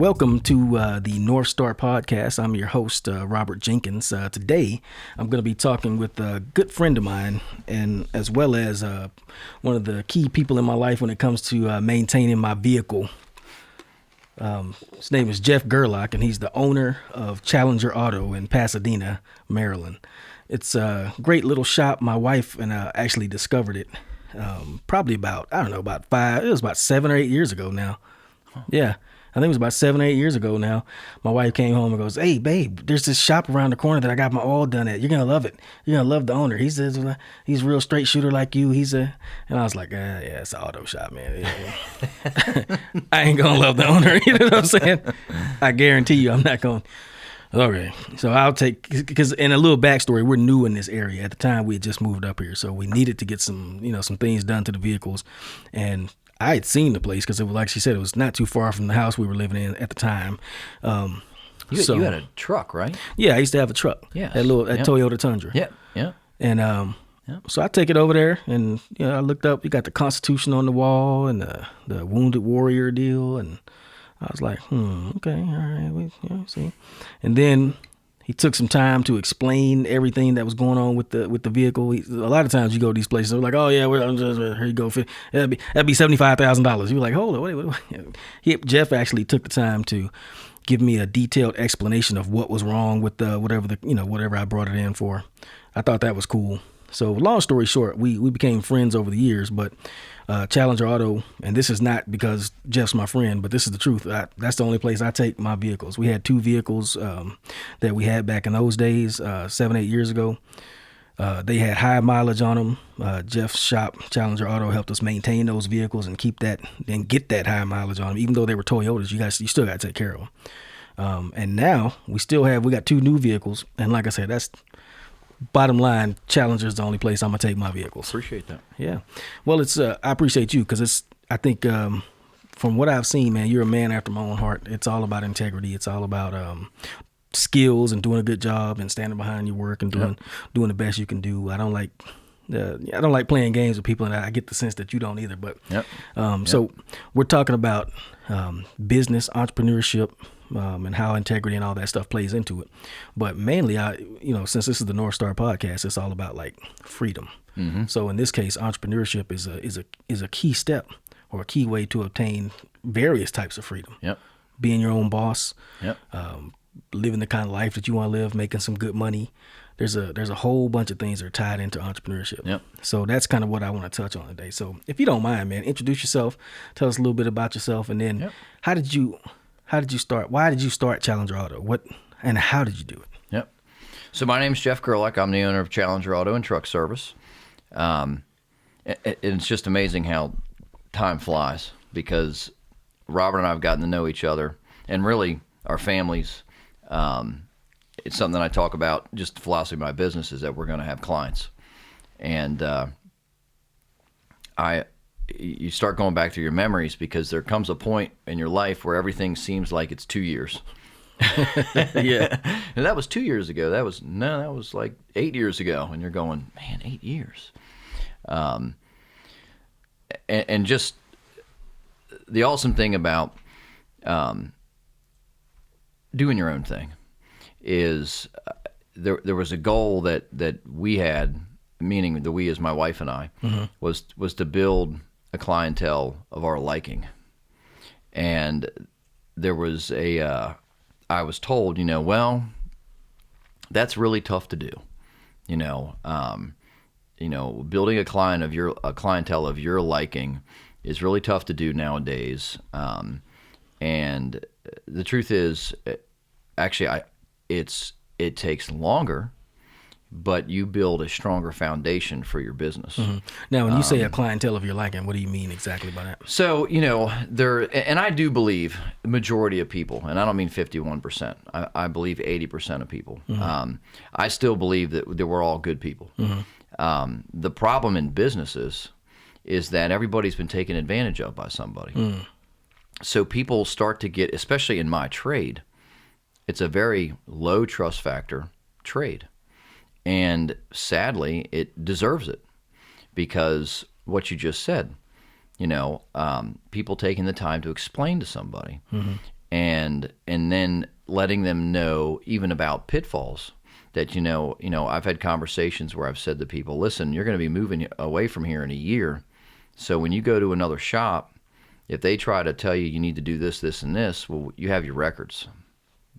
Welcome to the North Star Podcast. I'm your host, Robert Jenkins. Today, I'm going to be talking with a good friend of mine, and as well as one of the key people in my life when it comes to maintaining my vehicle. His name is Jeff Gerlach, and he's the owner of Challenger Auto in Pasadena, Maryland. It's a great little shop. My wife and I actually discovered it probably about 7 or 8 years ago now. Yeah. I think it was about 7 or 8 years ago now. My wife came home and goes, "Hey, babe, there's this shop around the corner that I got my oil done at. You're going to love it. You're going to love the owner. He's a real straight shooter like you. And I was like, yeah, it's an auto shop, man. Yeah. I ain't going to love the owner. You know what I'm saying? I guarantee you I'm not going. Okay. So I'll take, because in a little backstory, we're new in this area. At the time, we had just moved up here. So we needed to get some things done to the vehicles. And I had seen the place because it was, like she said, it was not too far from the house we were living in at the time. You had a truck, right? Yeah, I used to have a truck. Yeah, that Toyota Tundra. Yeah. And so I take it over there, and I looked up. You got the Constitution on the wall and the Wounded Warrior deal, and I was like, okay, all right, see. And then he took some time to explain everything that was going on with the vehicle. A lot of times you go to these places, they're like, "Oh yeah, here you go. That'd be $75,000." You were like, "Hold on, wait." Jeff actually took the time to give me a detailed explanation of what was wrong with whatever I brought it in for. I thought that was cool. So long story short, we became friends over the years, but Challenger Auto, and this is not because Jeff's my friend, but this is the truth. That's the only place I take my vehicles. We had two vehicles that we had back in those days, 7, 8 years ago. They had high mileage on them. Jeff's shop, Challenger Auto, helped us maintain those vehicles and keep that and get that high mileage on them. Even though they were Toyotas, you still got to take care of them. And now we got two new vehicles, and like I said, that's bottom line. Challenger is the only place I'm gonna take my vehicles. Appreciate that. Yeah. Well, it's I appreciate you because I think from what I've seen, man, you're a man after my own heart. It's all about integrity. It's all about skills and doing a good job and standing behind your work and doing the best you can do. I don't like playing games with people, and I get the sense that you don't either. But so we're talking about business, entrepreneurship, and how integrity and all that stuff plays into it. But mainly, since this is the North Star Podcast, it's all about like freedom. Mm-hmm. So in this case, entrepreneurship is a key step or a key way to obtain various types of freedom. Yep. Being your own boss. Yep. Living the kind of life that you want to live, making some good money. There's a whole bunch of things that are tied into entrepreneurship. Yep. So that's kind of what I want to touch on today. So if you don't mind, man, introduce yourself, tell us a little bit about yourself, and then how did you start? Why did you start Challenger Auto? What and how did you do it? Yep. So my name's Jeff Gerlach. I'm the owner of Challenger Auto and Truck Service. It's just amazing how time flies because Robert and I have gotten to know each other and really our families. It's something that I talk about. Just the philosophy of my business is that we're going to have clients, and you start going back through your memories because there comes a point in your life where everything seems like it's 2 years. Yeah. And that was 2 years ago. That was like 8 years ago. And you're going, man, 8 years. And just the awesome thing about doing your own thing is there was a goal that we had, meaning the we as my wife and I, was to build a clientele of our liking. And there was I was told, well, that's really tough to do. Building a clientele of your liking is really tough to do nowadays. And the truth is, actually, it takes longer, but you build a stronger foundation for your business. Mm-hmm. Now, when you say a clientele of your liking, what do you mean exactly by that? So, and I do believe the majority of people, and I don't mean 51%, I believe 80% of people. Mm-hmm. I still believe that we're all good people. Mm-hmm. The problem in businesses is that everybody's been taken advantage of by somebody. Mm. So people start to get, especially in my trade, it's a very low trust factor trade. And sadly, it deserves it because what you just said, people taking the time to explain to somebody. Mm-hmm. and then letting them know even about pitfalls that, I've had conversations where I've said to people, listen, you're going to be moving away from here in a year. So when you go to another shop, if they try to tell you you need to do this, this, and this, well, you have your records.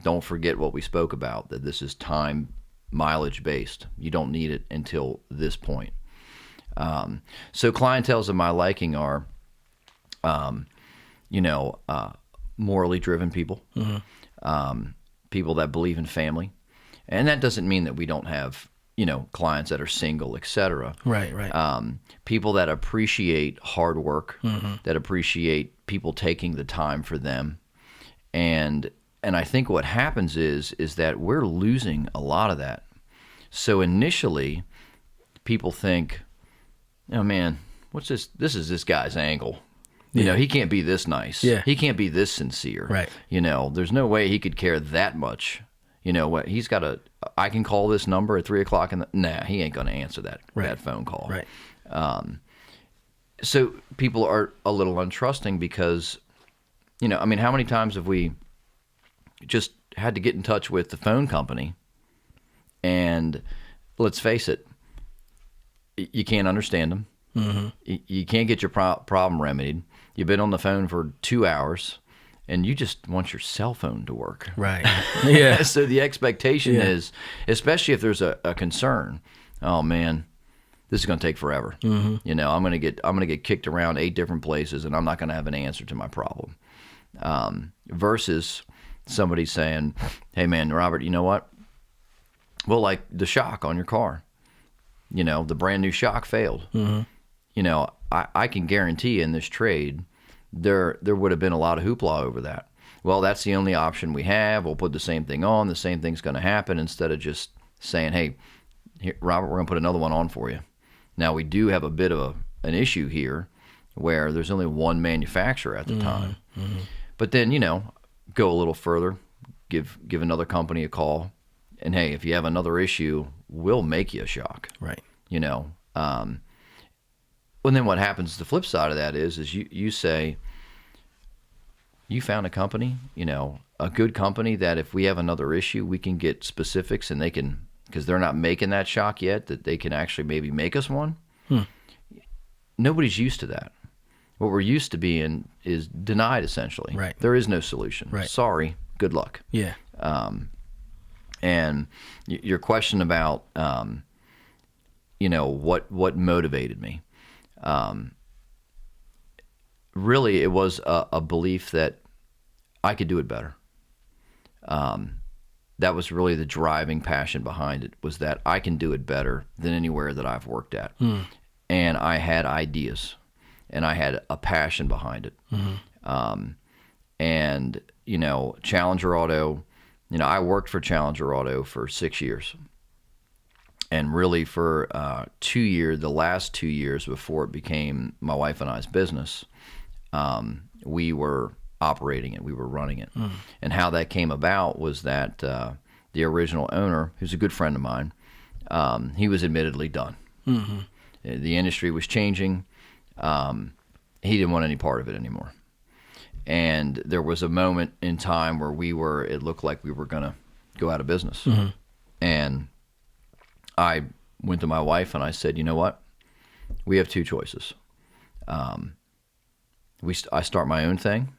Don't forget what we spoke about, that this is time mileage based. You don't need it until this point. So clienteles of my liking are, morally driven people, people that believe in family. And that doesn't mean that we don't have, clients that are single, et cetera. Right. People that appreciate hard work, that appreciate people taking the time for them. And I think what happens is that we're losing a lot of that. So initially, people think, oh man, what's this? This is this guy's angle. He can't be this nice. Yeah. He can't be this sincere. Right. There's no way he could care that much. What he's got I can call this number at 3:00 nah, he ain't going to answer that phone call. Right. So people are a little untrusting because, how many times have we just had to get in touch with the phone company, and let's face it, you can't understand them. You can't get your problem remedied. You've been on the phone for 2 hours, and you just want your cell phone to work. Right. Yeah. So the expectation is, especially if there's a concern, oh man, this is going to take forever. I'm going to get kicked around 8 different places, and I'm not going to have an answer to my problem. Versus somebody saying, hey man, Robert, you know what? Well, like the shock on your car, the brand new shock failed. I can guarantee in this trade, there would have been a lot of hoopla over that. Well, that's the only option we have. We'll put the same thing on. The same thing's going to happen, instead of just saying, hey, here, Robert, we're going to put another one on for you. Now, we do have a bit of an issue here where there's only one manufacturer at the time. But then, go a little further, give another company a call, and hey, if you have another issue, we'll make you a shock. Right. Well, then what happens, the flip side of that is you say, you found a company, a good company that if we have another issue, we can get specifics, and they can, because they're not making that shock yet, that they can actually maybe make us one. Nobody's used to that. What we're used to being is denied, essentially. Right. There is no solution. Right. Sorry, good luck. Yeah. And your question about, what motivated me. Really, it was a belief that I could do it better. That was really the driving passion behind it, was that I can do it better than anywhere that I've worked at. And I had ideas, and I had a passion behind it. And, Challenger Auto, I worked for Challenger Auto for 6 years. And really for 2 years, the last 2 years before it became my wife and I's business, we were operating it, we were running it. And how that came about was that the original owner, who's a good friend of mine, he was admittedly done. The industry was changing. He didn't want any part of it anymore. And there was a moment in time where it looked like we were going to go out of business. And I went to my wife and I said, you know what? We have 2 choices. I start my own thing,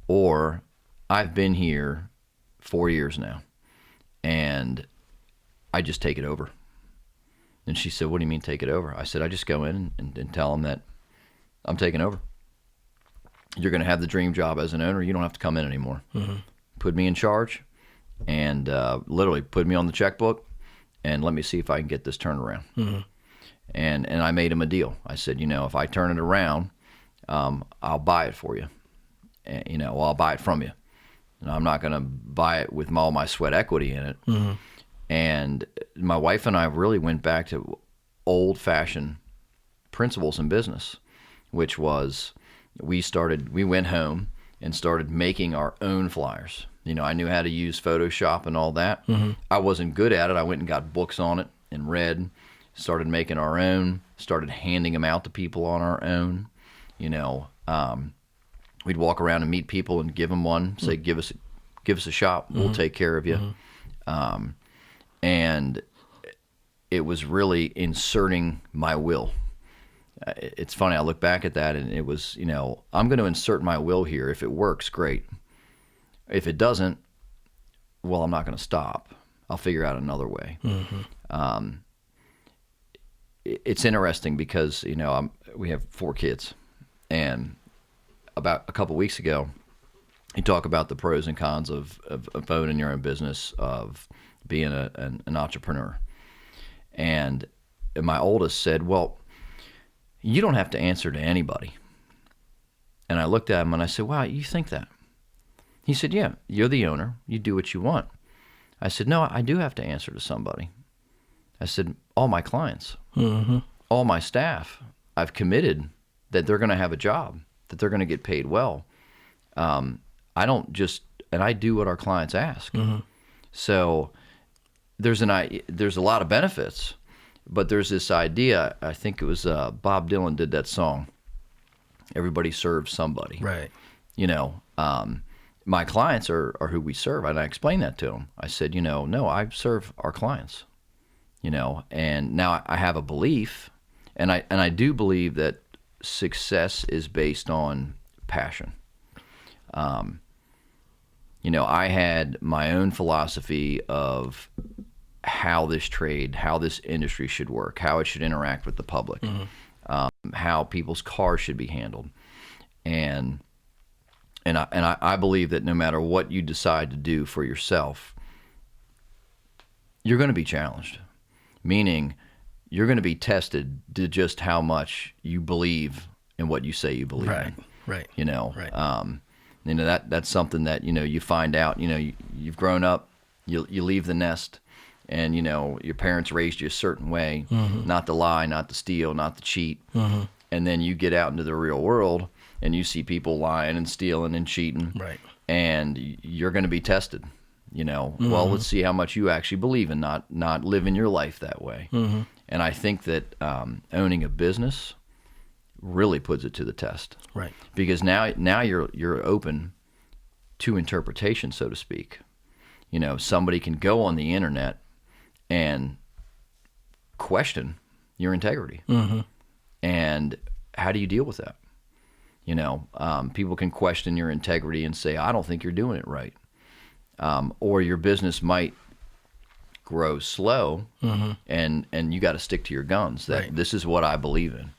or I've been here 4 years now, and I just take it over. And she said, what do you mean take it over? I said, I just go in and tell them that I'm taking over. You're going to have the dream job as an owner. You don't have to come in anymore. Put me in charge, and literally put me on the checkbook, and let me see if I can get this turned around. And I made him a deal. I said, if I turn it around, I'll buy it for you. And, I'll buy it from you. And I'm not going to buy it with all my sweat equity in it. And my wife and I really went back to old-fashioned principles in business, which was we went home and started making our own flyers. I knew how to use Photoshop and all that. I wasn't good at it. I went and got books on it and read, started making our own, started handing them out to people on our own. we'd walk around and meet people and give them one, say, give us a shot, we'll take care of you. And it was really inserting my will. It's funny, I look back at that and it was, I'm going to insert my will here. If it works, great. If it doesn't, well, I'm not going to stop. I'll figure out another way. It's interesting because, we have 4 kids, and about a couple weeks ago, you talk about the pros and cons of owning your own business, of being an entrepreneur. And my oldest said, well, you don't have to answer to anybody. And I looked at him and I said, wow, you think that? He said, yeah, you're the owner. You do what you want. I said, no, I do have to answer to somebody. I said, all my clients, all my staff, I've committed that they're going to have a job, that they're going to get paid well. I don't just, and I do what our clients ask. So there's a lot of benefits, but there's this idea, I think it was Bob Dylan did that song, everybody serves somebody. Right. My clients are who we serve, and I explained that to them. I said, no, I serve our clients, and now I have a belief, and I do believe that success is based on passion. I had my own philosophy of how this trade, how this industry should work, how it should interact with the public, how people's cars should be handled, and I believe that no matter what you decide to do for yourself, you're going to be challenged, meaning you're going to be tested to just how much you believe in what you say you believe in. Right. That's something that, you find out, you've grown up, you leave the nest, and, your parents raised you a certain way, not to lie, not to steal, not to cheat. And then you get out into the real world and you see people lying and stealing and cheating. Right. And you're going to be tested, well, let's see how much you actually believe in not living your life that way. And I think that owning a business really puts it to the test. Right. Because now you're open to interpretation, so to speak. Somebody can go on the internet and question your integrity. And how do you deal with that? People can question your integrity and say, I don't think you're doing it right. Or your business might grow slow, and you got to stick to your guns, that this is what I believe in.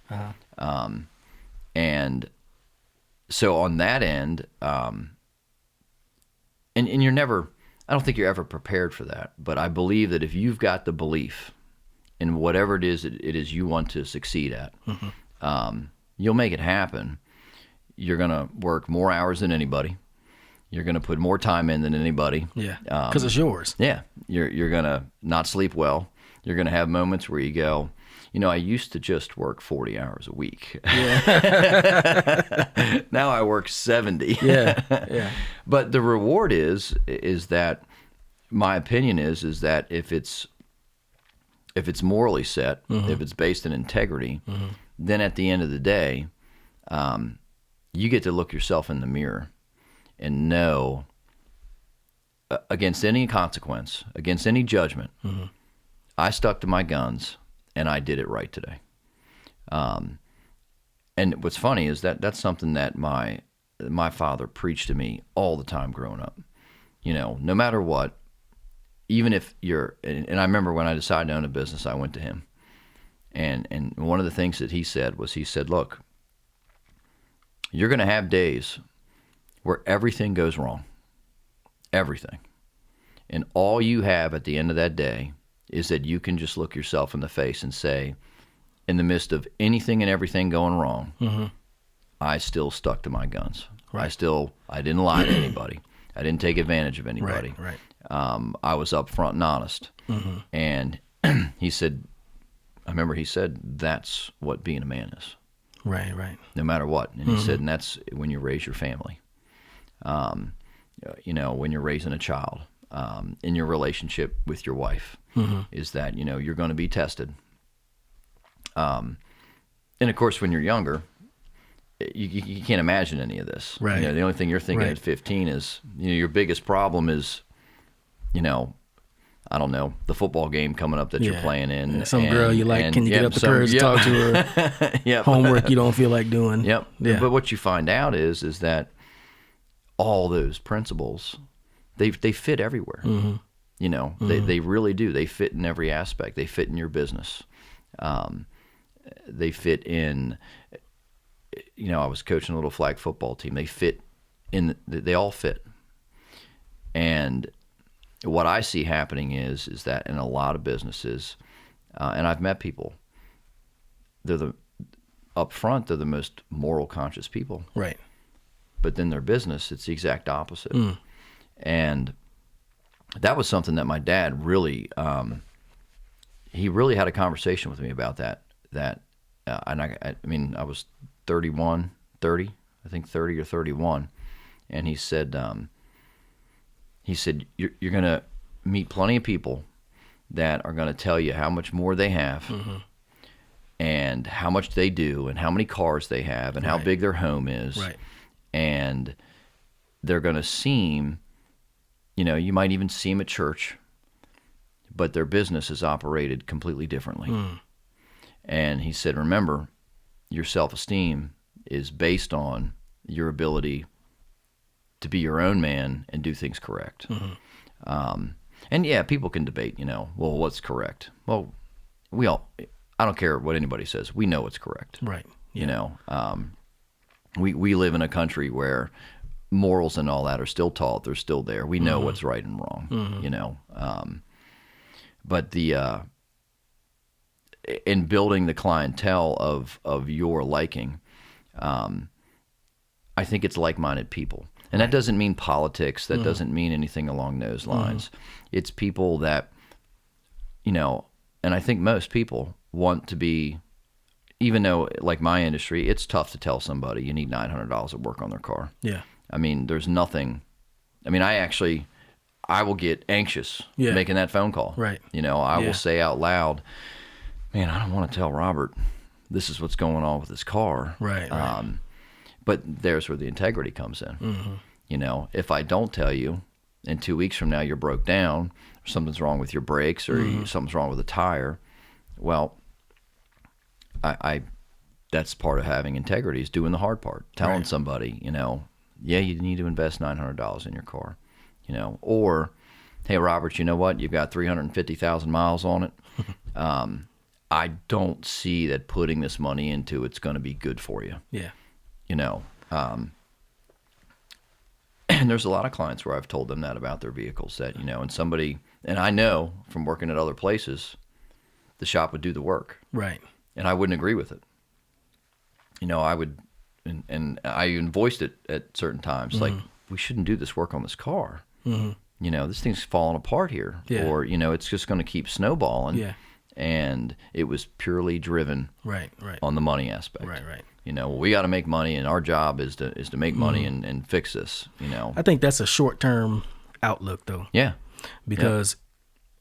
And so on that end, and you're never, I don't think you're ever prepared for that, but I believe that if you've got the belief in whatever it is you want to succeed at, you'll make it happen. You're going to work more hours than anybody. You're going to put more time in than anybody. Yeah, because it's yours. Yeah, you're going to not sleep well. You're going to have moments where you go, I used to just work 40 hours a week. Yeah. Now I work 70. Yeah. But the reward is that, my opinion is that if it's morally set, if it's based in integrity, then at the end of the day, you get to look yourself in the mirror and know, against any consequence, against any judgment, I stuck to my guns and I did it right today. And what's funny is that's something that my father preached to me all the time growing up. No matter what, even if you're, and I remember when I decided to own a business, I went to him. And one of the things that he said, look, you're going to have days where everything goes wrong. Everything. And all you have at the end of that day is that you can just look yourself in the face and say, in the midst of anything and everything going wrong, I still stuck to my guns. Right. I didn't lie to anybody. I didn't take advantage of anybody. Right. I was upfront and honest. And he said, I remember he said, that's what being a man is. Right. No matter what. And he said, and that's when you raise your family. When you're raising a child, in your relationship with your wife, is that, you're going to be tested. And of course, when you're younger, you can't imagine any of this. Right. The only thing you're thinking Right. at 15 is, your biggest problem is, I don't know, the football game coming up that you're playing in. Yeah, some girl you like, can you get up the courage to talk to her? Yep. Homework you don't feel like doing. Yep. Yeah. But what you find out is that all those principles, they fit everywhere. They really do. They fit in every aspect. They fit in your business. They fit in, I was coaching a little flag football team. They all fit. And what I see happening is that in a lot of businesses, and I've met people, up front, they're the most moral conscious people. Right. But then their business, it's the exact opposite. And that was something that my dad really, he really had a conversation with me about that. And I was 30, I think 30 or 31. And he said, you're going to meet plenty of people that are going to tell you how much more they have and how much they do and how many cars they have and how big their home is. Right. And they're going to seem, you might even see them at church, but their business is operated completely differently. And he said, remember, your self-esteem is based on your ability to be your own man and do things correct. And yeah, people can debate, well, what's correct? Well, I don't care what anybody says. We know what's correct. Right. We live in a country where morals and all that are still taught. They're still there. We know what's right and wrong, but in building the clientele of your liking, I think it's like-minded people. And that doesn't mean politics. That doesn't mean anything along those lines. It's people that, and I think most people want to be, even though, like my industry, it's tough to tell somebody you need $900 at work on their car. Yeah. There's nothing. I will get anxious making that phone call. Right. I will say out loud, man, I don't want to tell Robert this is what's going on with his car. Right. But there's where the integrity comes in. If I don't tell you, and 2 weeks from now you're broke down, or something's wrong with your brakes, or something's wrong with a tire, well, I that's part of having integrity, is doing the hard part, telling somebody, yeah, you need to invest $900 in your car, or, hey, Robert, you know what? You've got 350,000 miles on it. I don't see that putting this money into it's going to be good for you. Yeah. And there's a lot of clients where I've told them that about their vehicles, that, and I know from working at other places, the shop would do the work. Right. And I wouldn't agree with it. I would, and I even voiced it at certain times, like, we shouldn't do this work on this car. This thing's falling apart here. Yeah. Or, it's just going to keep snowballing. Yeah. And it was purely driven on the money aspect. Right. We got to make money, and our job is to make money and fix this. I think that's a short-term outlook, though. Yeah. Because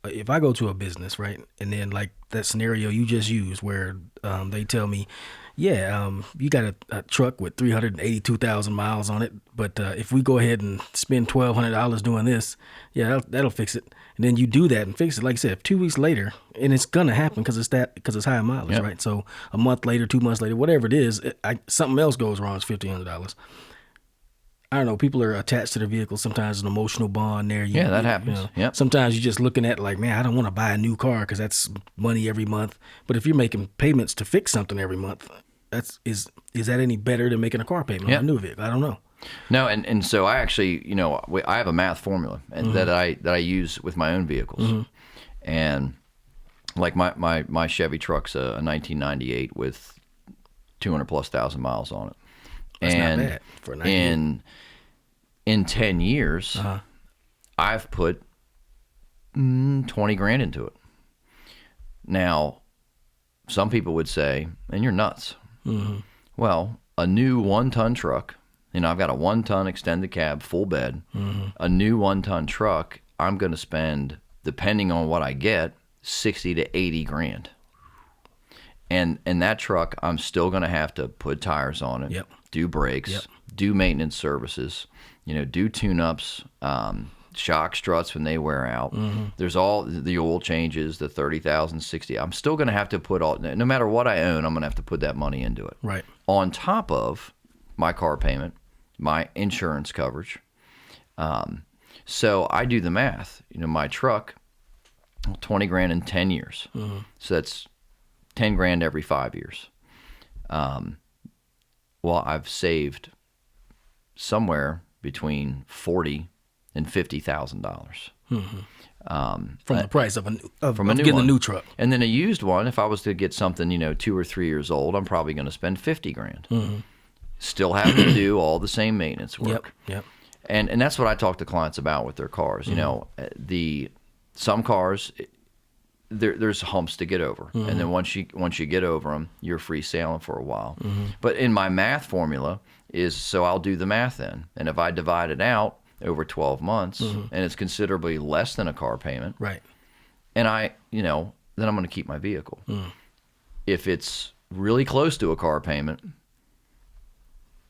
if I go to a business, right, and then like that scenario you just used where they tell me, you got a truck with 382,000 miles on it, but if we go ahead and spend $1,200 doing this, that'll fix it. And then you do that and fix it. Like I said, 2 weeks later, and it's gonna happen because it's high mileage, right? So a month later, 2 months later, whatever it is, something else goes wrong. It's $1,500. I don't know. People are attached to their vehicles. Sometimes an emotional bond there. That happens. Sometimes you're just looking at like, man, I don't want to buy a new car because that's money every month. But if you're making payments to fix something every month, is that any better than making a car payment on a new vehicle? I don't know. No, and so I actually, I have a math formula that I use with my own vehicles, and like my Chevy truck's a 1998 with 200,000+ miles on it. That's not bad for a 98. In 10 years, I've put $20,000 into it. Now, some people would say, and you're nuts. Well, a new 1-ton truck, I've got a 1-ton extended cab, full bed. A new 1-ton truck, I'm going to spend, depending on what I get, $60,000 to $80,000. And that truck, I'm still going to have to put tires on it, do brakes, Yep. do maintenance services, do tune-ups, shock struts when they wear out. There's all the oil changes, the 30,000, 60. I'm still going to have to put no matter what I own, I'm going to have to put that money into it. Right. On top of my car payment, my insurance coverage. So I do the math. My truck, 20 grand in 10 years. So that's 10 grand every 5 years. Well, I've saved somewhere between $40,000 and $50,000. From the price of getting a new truck. And then a used one, if I was to get something, 2 or 3 years old, I'm probably going to spend 50 grand. Still having to do all the same maintenance work. Yep. And that's what I talk to clients about with their cars. Some cars, there's humps to get over, and then once you get over them, you're free sailing for a while. But in my math formula so I'll do the math then, and if I divide it out over 12 months, and it's considerably less than a car payment, right? And then I'm going to keep my vehicle. If it's really close to a car payment,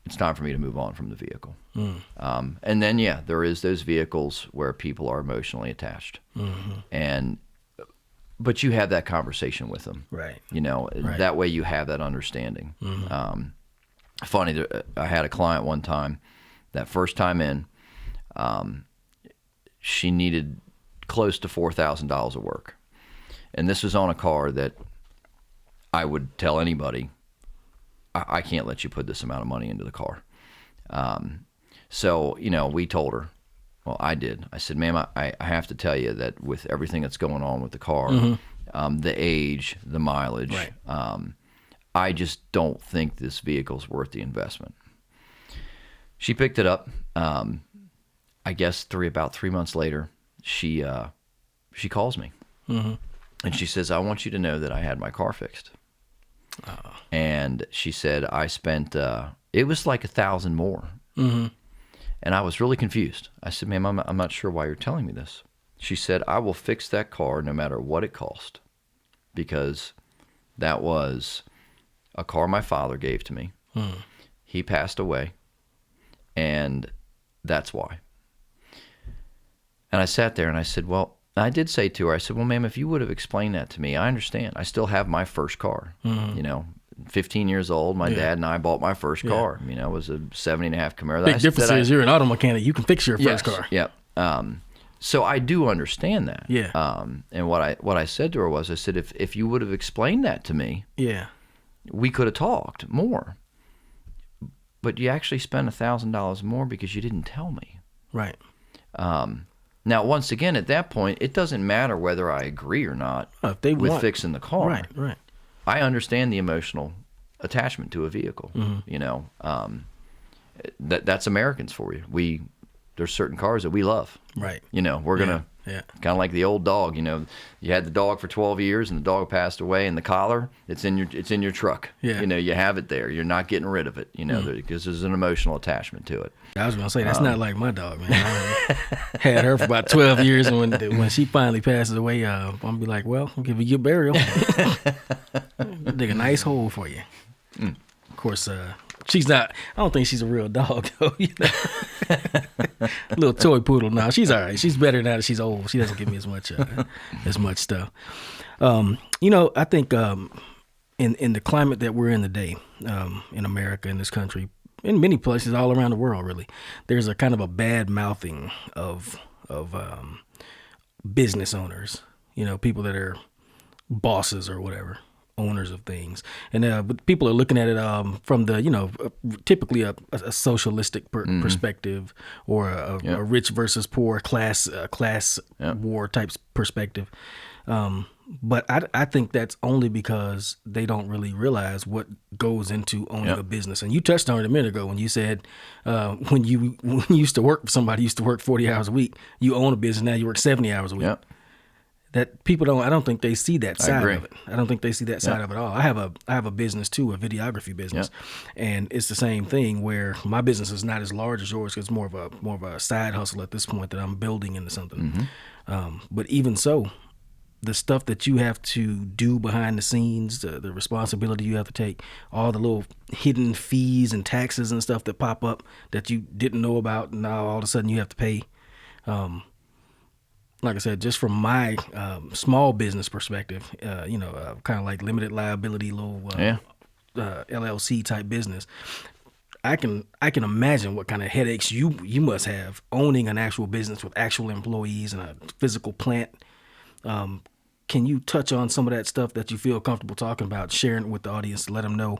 it's time for me to move on from the vehicle. And then, there is those vehicles where people are emotionally attached. But you have that conversation with them. Right. That way you have that understanding. Funny, I had a client one time, that first time in, she needed close to $4,000 of work. And this was on a car that I would tell anybody, I can't let you put this amount of money into the car. So, we told her, well, I did. I said, ma'am, I have to tell you that with everything that's going on with the car, the age, the mileage, right. I just don't think this vehicle's worth the investment. She picked it up. I guess about 3 months later, she calls me. And she says, I want you to know that I had my car fixed. And she said, I spent, it was like $1,000 more. And I was really confused. I said, ma'am, I'm not sure why you're telling me this. She said, I will fix that car no matter what it cost, because that was a car my father gave to me. He passed away, and that's why. And I sat there and I said, well, I did say to her, I said, well, ma'am, if you would have explained that to me, I understand. I still have my first car. 15 years old, my dad and I bought my first car. It was a 70.5 Camaro. Big difference is you're an auto mechanic. You can fix your first car. Yep. So I do understand that. Yeah. And what I said to her was, I said, if you would have explained that to me, we could have talked more. But you actually spent $1,000 more because you didn't tell me. Right. Now, once again, at that point, it doesn't matter whether I agree or not with fixing the car. Right. I understand the emotional attachment to a vehicle. That's Americans for you. There's certain cars that we love. Right. We're gonna kind of like the old dog. You had the dog for 12 years, and the dog passed away, and the collar it's in your truck. Yeah. You have it there. You're not getting rid of it. Because there's an emotional attachment to it. I was gonna say that's not like my dog, man. I had her for about 12 years, and when she finally passes away, I'm gonna be like, well, I'll give you your burial. Dig a nice hole for you. Of course, she's not. I don't think she's a real dog, though. Little toy poodle. Now she's all right. She's better now that she's old. She doesn't give me as much stuff. I think in the climate that we're in today, in America, in this country, in many places all around the world, really, there's a kind of a bad mouthing of business owners. People that are bosses or whatever, owners of things, and but people are looking at it from the typically a socialistic perspective, or a rich versus poor class war type perspective. But I think that's only because they don't really realize what goes into owning a business. And you touched on it a minute ago when you said when you used to work for somebody, used to work 40 hours a week. You own a business now, you work 70 hours a week. Yep. That people I don't think they see that side of it. I don't think they see that side of it at all. I have a business too, a videography business, and it's the same thing where my business is not as large as yours because it's more of a side hustle at this point that I'm building into something. But even so, the stuff that you have to do behind the scenes, the responsibility you have to take, all the little hidden fees and taxes and stuff that pop up that you didn't know about, and now all of a sudden you have to pay. Like I said, just from my small business perspective, kind of like limited liability, little LLC type business, I can imagine what kind of headaches you must have owning an actual business with actual employees and a physical plant. Can you touch on some of that stuff that you feel comfortable talking about, sharing it with the audience to let them know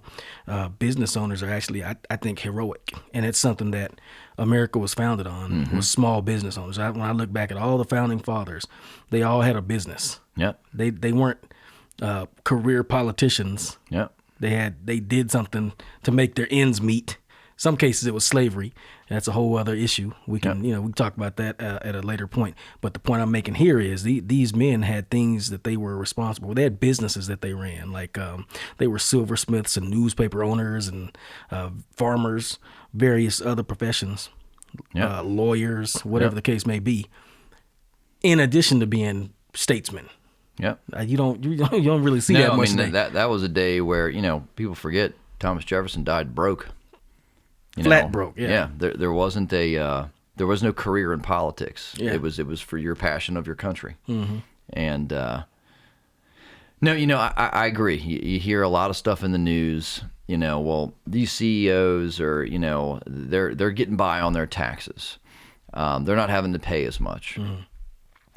business owners are actually, I think, heroic. And it's something that America was founded on, was small business owners. When I look back at all the founding fathers, they all had a business. Yep. They weren't career politicians. Yep. They did something to make their ends meet. Some cases it was slavery. That's a whole other issue. We can, we can talk about that at a later point. But the point I'm making here is these men had things that they were responsible for. They had businesses that they ran, like they were silversmiths and newspaper owners and farmers, various other professions, lawyers, whatever the case may be. In addition to being statesmen. Yep. You don't really see that much. That was a day where people forget Thomas Jefferson died broke. Flat broke. Yeah. There wasn't there was no career in politics. Yeah. It was for your passion of your country. Mm-hmm. And no, I agree. You hear a lot of stuff in the news. Well, these CEOs are they're getting by on their taxes. They're not having to pay as much. Mm-hmm.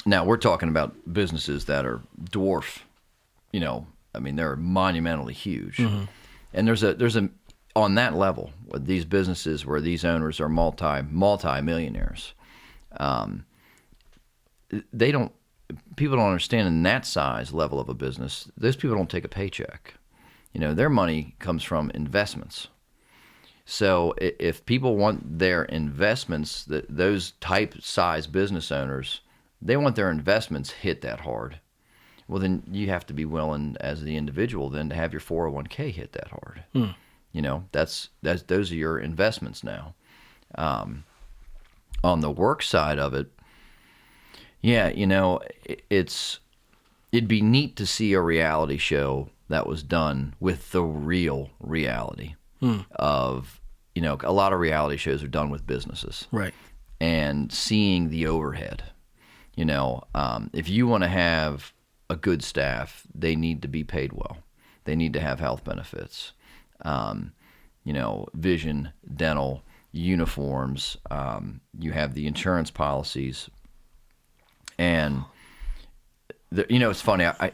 Now we're talking about businesses that are dwarf. They're monumentally huge. Mm-hmm. And there's a on that level, with these businesses where these owners are multi-millionaires, people don't understand in that size level of a business, those people don't take a paycheck. Their money comes from investments. So if people want their investments, those type size business owners, they want their investments hit that hard. Well, then you have to be willing as the individual then to have your 401k hit that hard. Hmm. That's those are your investments now. On the work side of it, it'd be neat to see a reality show that was done with the real reality of, a lot of reality shows are done with businesses. Right. And seeing the overhead. If you want to have a good staff, they need to be paid well. They need to have health benefits. Vision, dental, uniforms, you have the insurance policies. And, it's funny, a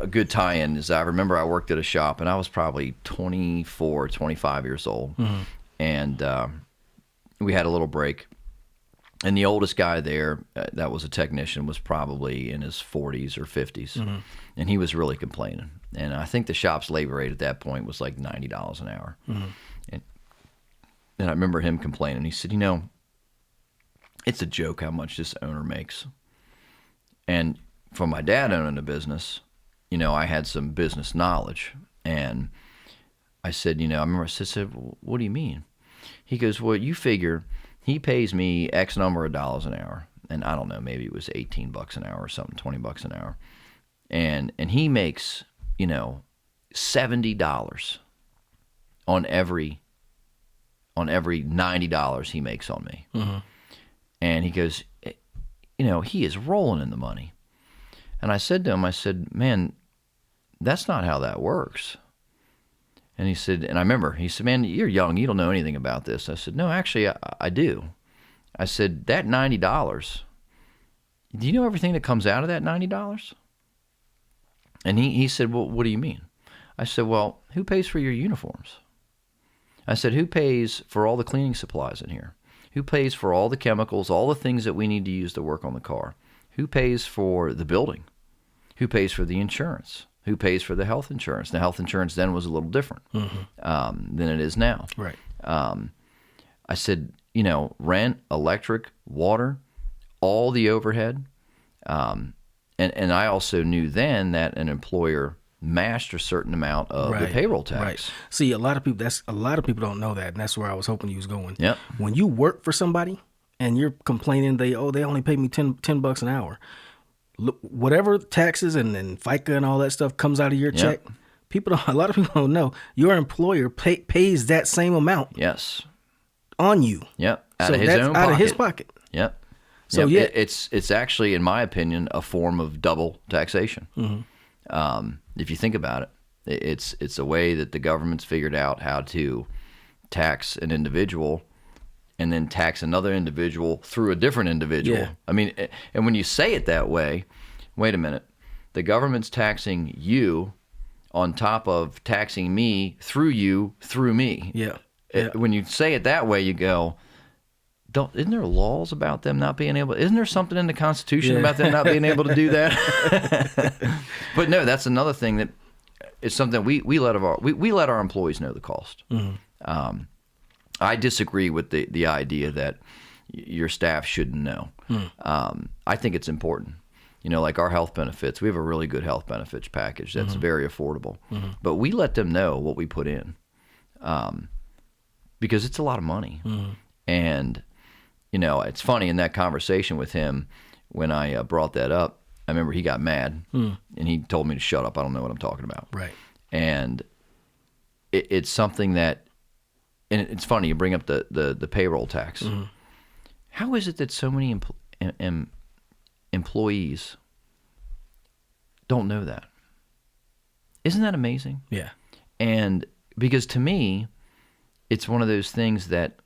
good tie-in is I remember I worked at a shop and I was probably 24, 25 years old. Mm-hmm. And we had a little break. And the oldest guy there that was a technician was probably in his 40s or 50s. Mm-hmm. And he was really complaining. And I think the shop's labor rate at that point was like $90 an hour. Mm-hmm. And I remember him complaining. He said, it's a joke how much this owner makes. And from my dad owning a business, I had some business knowledge. And I said, I remember I said, well, what do you mean? He goes, well, you figure he pays me X number of dollars an hour. And I don't know, maybe it was $18 an hour or something, $20 an hour. And he makes, $70 on every $90 he makes on me. Mm-hmm. And he goes, he is rolling in the money. And I said to him, man, that's not how that works. And he said, and I remember, he said, man, you're young, you don't know anything about this. I said, no, actually, I do. I said, that $90, do you know everything that comes out of that $90? And he said, well, what do you mean? I said, well, who pays for your uniforms? I said, who pays for all the cleaning supplies in here? Who pays for all the chemicals, all the things that we need to use to work on the car? Who pays for the building? Who pays for the insurance? Who pays for the health insurance? The health insurance then was a little different than it is now. Right. I said, rent, electric, water, all the overhead. And I also knew then that an employer matched a certain amount of the payroll tax. Right. See, a lot of people don't know that, and that's where I was hoping you was going. Yep. When you work for somebody and you're complaining they only pay me $10 an hour, whatever taxes and FICA and all that stuff comes out of your check, a lot of people don't know your employer pays that same amount. Yes. On you. Yep. Out of his pocket. Yep. So it's actually, in my opinion, a form of double taxation. If you think about it, it's a way that the government's figured out how to tax an individual and then tax another individual through a different individual. Yeah. I mean, and when you say it that way, wait a minute, the government's taxing you on top of taxing me through you through me. Yeah. When you say it that way, you go, isn't there laws about them not being able? Isn't there something in the Constitution about them not being able to do that? But no, that's another thing that it's something we let our employees know the cost. I disagree with the idea that your staff shouldn't know. I think it's important. Like our health benefits, we have a really good health benefits package that's very affordable. But we let them know what we put in because it's a lot of money. And, it's funny in that conversation with him when I brought that up, I remember he got mad and he told me to shut up. I don't know what I'm talking about. Right. And it's something that, and it's funny, you bring up the payroll tax. How is it that so many employees don't know that? Isn't that amazing? Yeah. And because to me, it's one of those things that,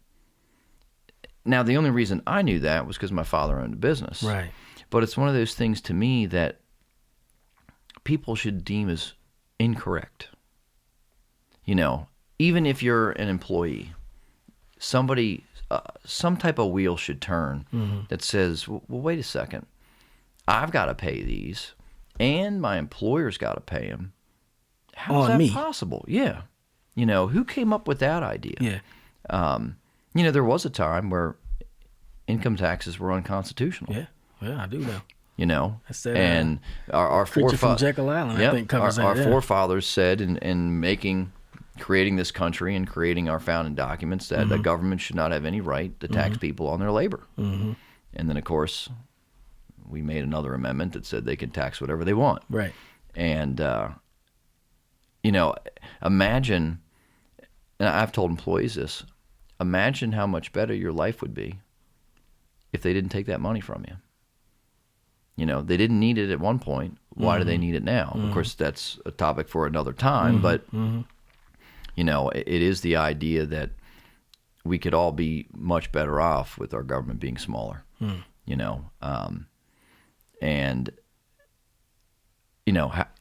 now the only reason I knew that was because my father owned a business. Right. But it's one of those things to me that people should deem as incorrect. Even if you're an employee, somebody, some type of wheel should turn that says, well, wait a second, I've got to pay these, and my employer's got to pay them. How is that possible? Yeah. Who came up with that idea? Yeah. There was a time where income taxes were unconstitutional. Yeah. Yeah, I do know. That's that, and our forefathers from Jekyll Island, I think covers our that. forefathers said in creating this country and creating our founding documents that the government should not have any right to tax people on their labor. And then, of course, we made another amendment that said they can tax whatever they want. Right. And, imagine, and I've told employees this, imagine how much better your life would be if they didn't take that money from you. They didn't need it at one point. Why do they need it now? Of course, that's a topic for another time, but, it is the idea that we could all be much better off with our government being smaller, and,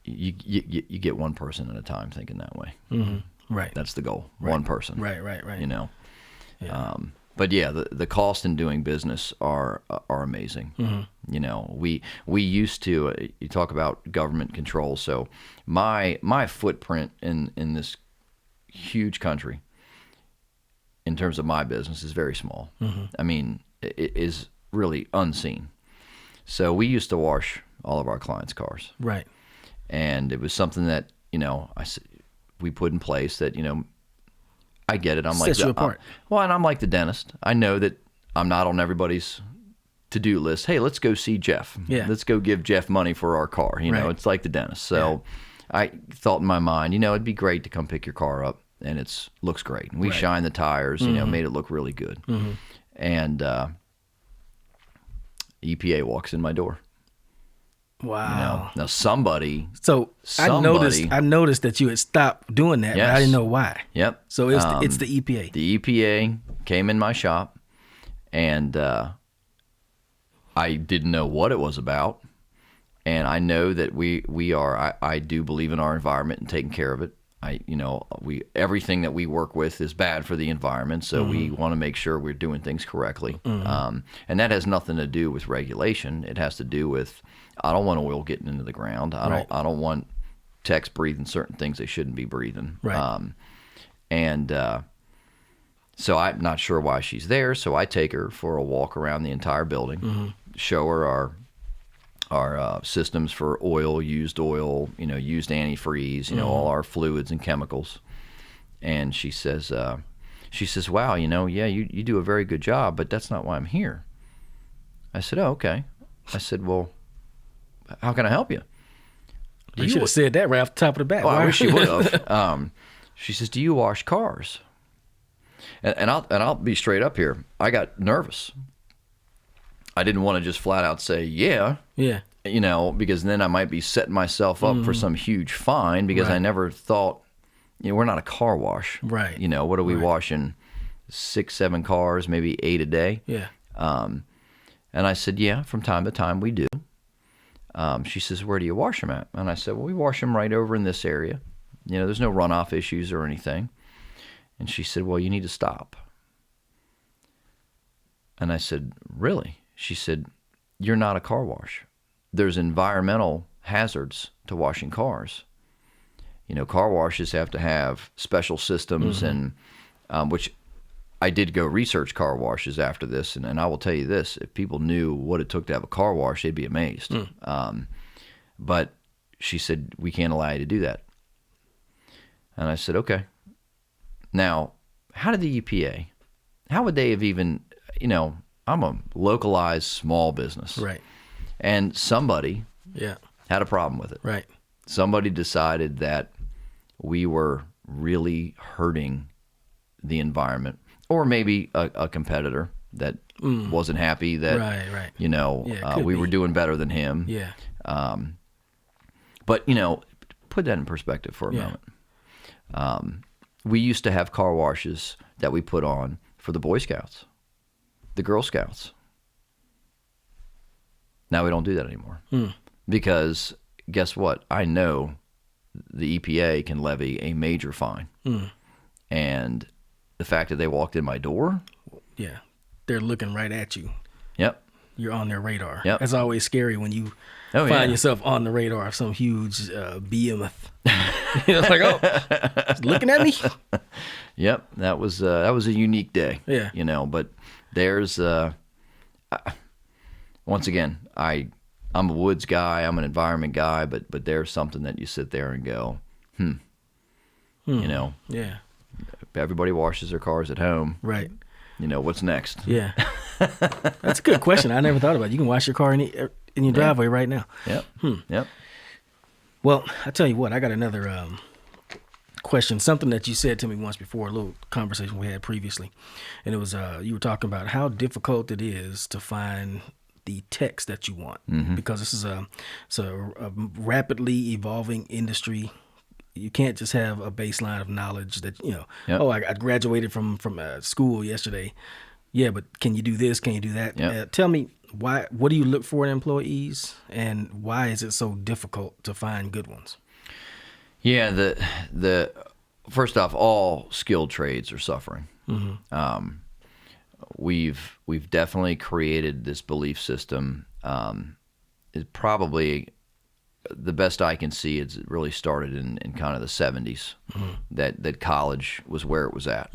you get one person at a time thinking that way. Right. That's the goal. Right. One person. Right. Yeah. But yeah, the cost in doing business are amazing. We used to, you talk about government control. So my footprint in this huge country in terms of my business is very small. I mean, it is really unseen. So we used to wash all of our clients' cars. Right. And it was something that, we put in place that, I get it. Sets you apart. And I'm like the dentist. I know that I'm not on everybody's to-do list. Hey, let's go see Jeff. Yeah. Let's go give Jeff money for our car. Right. It's like the dentist. So I thought in my mind, it'd be great to come pick your car up, and looks great. And we shine the tires, made it look really good. And EPA walks in my door. Wow. Now somebody. I noticed that you had stopped doing that, but I didn't know why. Yep. So it's the EPA. The EPA came in my shop, and I didn't know what it was about. And I know that I do believe in our environment and taking care of it. Everything that we work with is bad for the environment, so we want to make sure we're doing things correctly. And that has nothing to do with regulation. It has to do with, I don't want oil getting into the ground. I don't want techs breathing certain things they shouldn't be breathing. Right. So I'm not sure why she's there. So I take her for a walk around the entire building, show her our systems for oil, used antifreeze, all our fluids and chemicals. And she says, wow, you do a very good job, but that's not why I'm here. I said, oh, okay. I said, well, how can I help you? You should have said that right off the top of the bat. Well, I wish you would have. She says, do you wash cars? And I'll be straight up here. I got nervous. I didn't want to just flat out say, yeah. Yeah. You know, because then I might be setting myself up for some huge fine, because I never thought, you know, we're not a car wash. Right. You know, what are we washing? 6, 7 cars, maybe 8 a day? Yeah. And I said, yeah, from time to time we do. She says, where do you wash them at? And I said, well, we wash them right over in this area. You know, there's no runoff issues or anything. And she said, well, you need to stop. And I said, really? She said, you're not a car wash. There's environmental hazards to washing cars. You know, car washes have to have special systems, and which I did go research car washes after this, and I will tell you this, if people knew what it took to have a car wash, they'd be amazed. But she said, we can't allow you to do that. And I said, okay. Now, how did the EPA, how would they have even, you know, I'm a localized small business. Right. And somebody had a problem with it. Right. Somebody decided that we were really hurting the environment, or maybe a competitor that wasn't happy that, you know, we were doing better than him. Yeah. But, you know, put that in perspective for a moment. We used to have car washes that we put on for the Boy Scouts, the Girl Scouts. Now we don't do that anymore. Because guess what? I know the EPA can levy a major fine. And the fact that they walked in my door. Yeah. They're looking right at you. Yep. You're on their radar. Yep. It's always scary when you find yourself on the radar of some huge behemoth. It's like, oh, it's looking at me. Yep. That was a unique day. Yeah. You know, but there's once again, I'm a woods guy, I'm an environment guy, but there's something that you sit there and go, you know. Yeah. Everybody washes their cars at home. Right. You know, what's next? Yeah. That's a good question. I never thought about it. You can wash your car in your driveway right now. Yep. Yep. Well, I tell you what, I got another question, something that you said to me once before, a little conversation we had previously. And it was, you were talking about how difficult it is to find the text that you want, because this is a rapidly evolving industry. You can't just have a baseline of knowledge that, you know, oh, I graduated from school yesterday. Yeah, but can you do this? Can you do that? Tell me, what do you look for in employees, and why is it so difficult to find good ones? Yeah, the first off, all skilled trades are suffering. We've definitely created this belief system. It probably, the best I can see, it really started in kind of the 70s, that college was where it was at.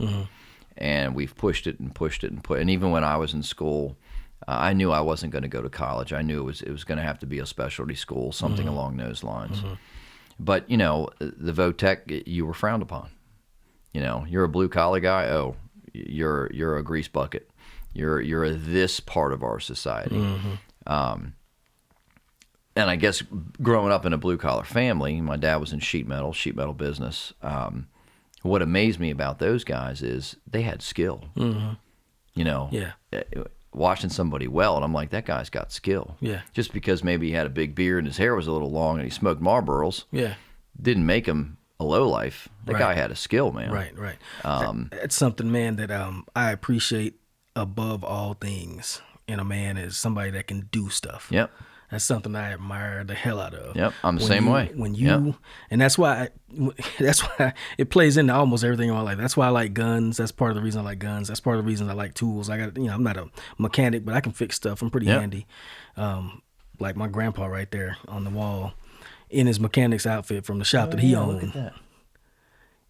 And we've pushed it and pushed it and even when I was in school, I knew I wasn't going to go to college. I knew it was going to have to be a specialty school, something along those lines. But, you know, the VOTEC, you were frowned upon. You know, you're a blue collar guy. Oh, you're a grease bucket. You're a this part of our society. And I guess growing up in a blue collar family, my dad was in sheet metal business. What amazed me about those guys is they had skill. You know, watching somebody weld, I'm like, that guy's got skill. Yeah. Just because maybe he had a big beard and his hair was a little long and he smoked Marlboros, didn't make him a lowlife. That guy had a skill, man. Right. That's something, man, that I appreciate above all things in a man, is somebody that can do stuff. Yep. That's something I admire the hell out of. Yep, I'm the same way. When you, and that's why it plays into almost everything in my life. That's why I like guns. That's part of the reason I like guns. That's part of the reason I like tools. I'm not a mechanic, but I can fix stuff. I'm pretty handy. Like my grandpa right there on the wall in his mechanic's outfit from the shop that he owned. Look at that.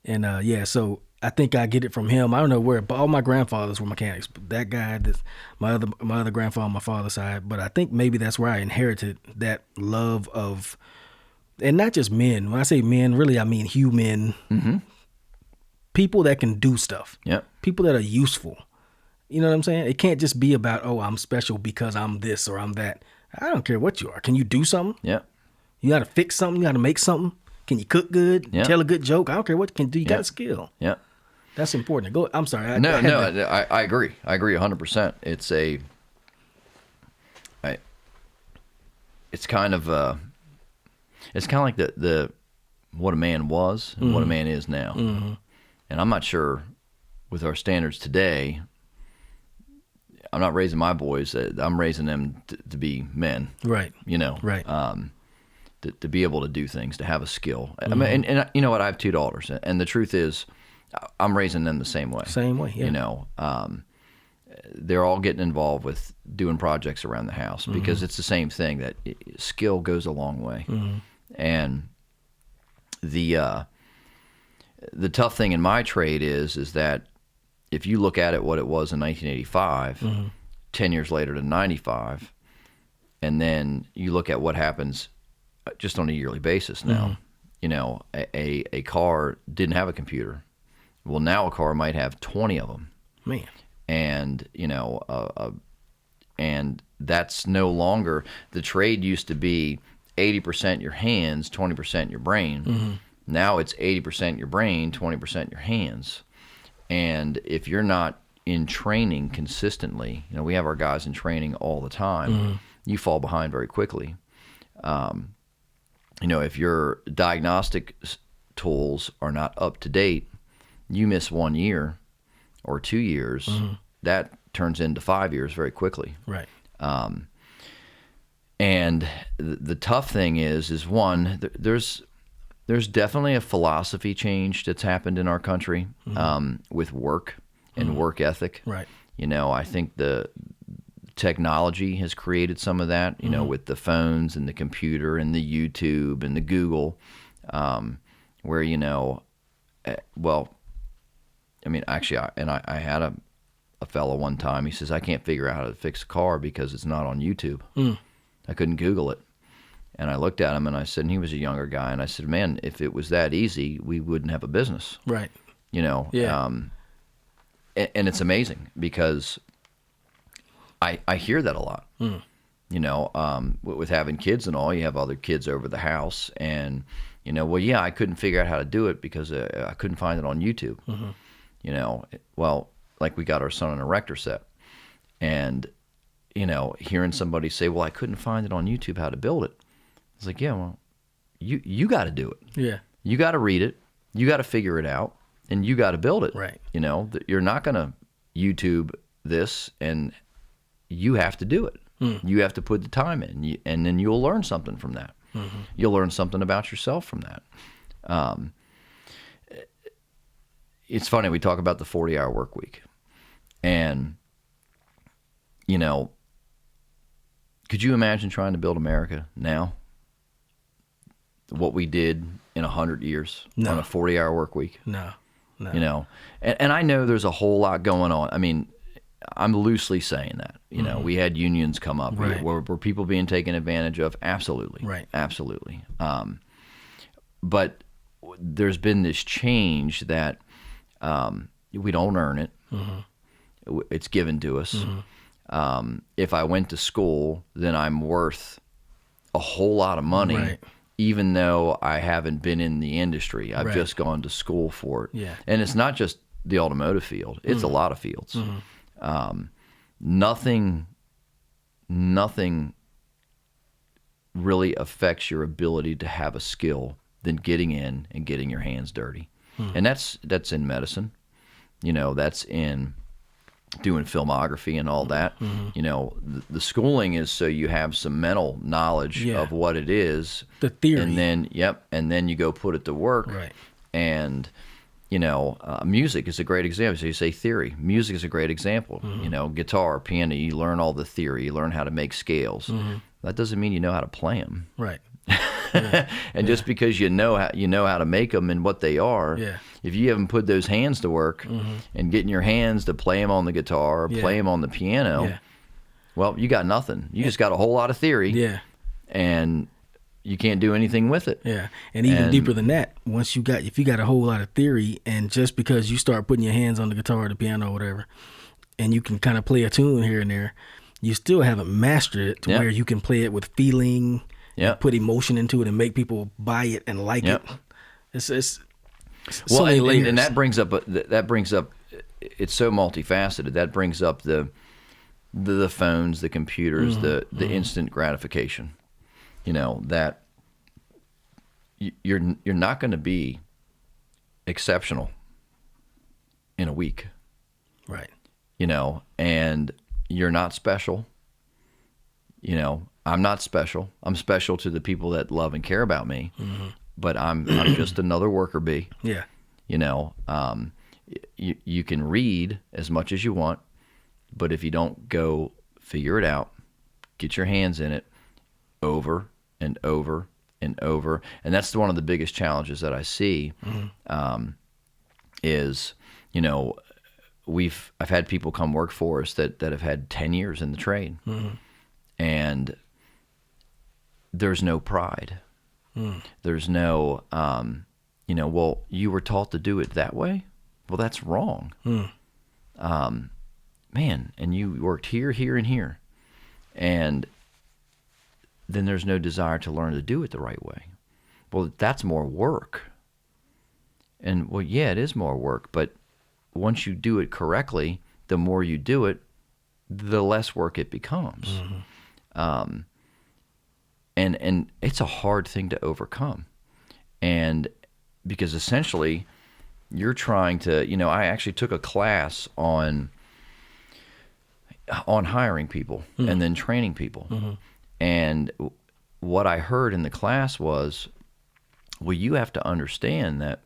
And so I think I get it from him. I don't know where, but all my grandfathers were mechanics. But that guy, my other grandfather on my father's side. But I think maybe that's where I inherited that love of, and not just men. When I say men, really I mean human. People that can do stuff. People that are useful. You know what I'm saying? It can't just be about, oh, I'm special because I'm this or I'm that. I don't care what you are. Can you do something? Yeah. You got to fix something. You got to make something. Can you cook good? Yeah. Tell a good joke? I don't care what you can do. You got a skill. Yeah. That's important. Go. I'm sorry. I agree. I agree 100%. It's kind of like the what a man was and what a man is now. Mm-hmm. And I'm not sure with our standards today. I'm not raising my boys. I'm raising them to be men. Right. You know. Right. To be able to do things, to have a skill. Mm-hmm. I mean, and you know what? I have 2 daughters, and the truth is, I'm raising them the same way. Same way. Yeah. You know. They're all getting involved with doing projects around the house because it's the same thing, that skill goes a long way. Mm-hmm. And the tough thing in my trade is that if you look at it what it was in 1985, 10 years later to 95, and then you look at what happens just on a yearly basis now, you know, a car didn't have a computer. Well, now a car might have 20 of them. Man. And, you know, and that's no longer, the trade used to be 80% your hands, 20% your brain. Mm-hmm. Now it's 80% your brain, 20% your hands. And if you're not in training consistently, you know, we have our guys in training all the time, you fall behind very quickly. You know, if your diagnostic tools are not up to date, you miss 1 year or 2 years, that turns into 5 years very quickly. Right. And the tough thing is one, there's definitely a philosophy change that's happened in our country with work and work ethic. Right. You know, I think the technology has created some of that, you know, with the phones and the computer and the YouTube and the Google, where, you know, well, I mean, actually, I had a fellow one time, he says, I can't figure out how to fix a car because it's not on YouTube. I couldn't Google it. And I looked at him and I said, and he was a younger guy, and I said, man, if it was that easy, we wouldn't have a business. Right. You know? Yeah. And it's amazing because I hear that a lot. You know, with having kids and all, you have other kids over the house, and, you know, well, yeah, I couldn't figure out how to do it because I couldn't find it on YouTube. You know, well, like we got our son an erector set, and, you know, hearing somebody say, well, I couldn't find it on YouTube how to build it. I was like, yeah, well, you got to do it. Yeah. You got to read it. You got to figure it out, and you got to build it. Right. You know, you're not going to YouTube this, and you have to do it. You have to put the time in, and then you'll learn something from that. You'll learn something about yourself from that. It's funny, we talk about the 40-hour work week, and, you know, could you imagine trying to build America now? What we did in 100 years on a 40-hour work week? No. You know, and I know there's a whole lot going on. I mean, I'm loosely saying that. You know, we had unions come up. Right. Were people being taken advantage of? Absolutely. Right. Absolutely. But there's been this change that we don't earn it. It's given to us. If I went to school, then I'm worth a whole lot of money, right, even though I haven't been in the industry. I've right, just gone to school for it. Yeah. And it's not just the automotive field. It's a lot of fields. Nothing really affects your ability to have a skill than getting in and getting your hands dirty. And that's in medicine. You know, that's in doing filmography and all that. You know, the schooling is so you have some mental knowledge of what it is. The theory. And then, and then you go put it to work. Right. And, you know, music is a great example. So you say theory. Music is a great example. You know, guitar, piano, you learn all the theory. You learn how to make scales. That doesn't mean you know how to play them. Right. And just because you know how to make them and what they are, if you haven't put those hands to work and getting your hands to play them on the guitar or play them on the piano, well, you got nothing. You just got a whole lot of theory, and you can't do anything with it. Yeah, and even deeper than that, if you got a whole lot of theory, and just because you start putting your hands on the guitar or the piano or whatever, and you can kind of play a tune here and there, you still haven't mastered it to Yep. where you can play it with feeling, Yep. put emotion into it, and make people buy it and like Yep. it. It's Well, so many layers. and that brings up it's so multifaceted. That brings up the phones, the computers, the instant gratification. That you're not going to be exceptional in a week. Right. And you're not special. I'm not special. I'm special to the people that love and care about me. But I'm just another worker bee. Yeah. You can read as much as you want, but if you don't go figure it out, get your hands in it over and over and over, and that's one of the biggest challenges that I see. Is I've had people come work for us that have had 10 years in the trade, and there's no pride. There's no, well, you were taught to do it that way? Well, that's wrong. Man, and you worked here, here, and here. And then there's no desire to learn to do it the right way. Well, that's more work. And, well, yeah, it is more work, but once you do it correctly, the more you do it, the less work it becomes. And it's a hard thing to overcome. And because essentially you're trying to, I actually took a class on hiring people and then training people. And what I heard in the class was, well, you have to understand that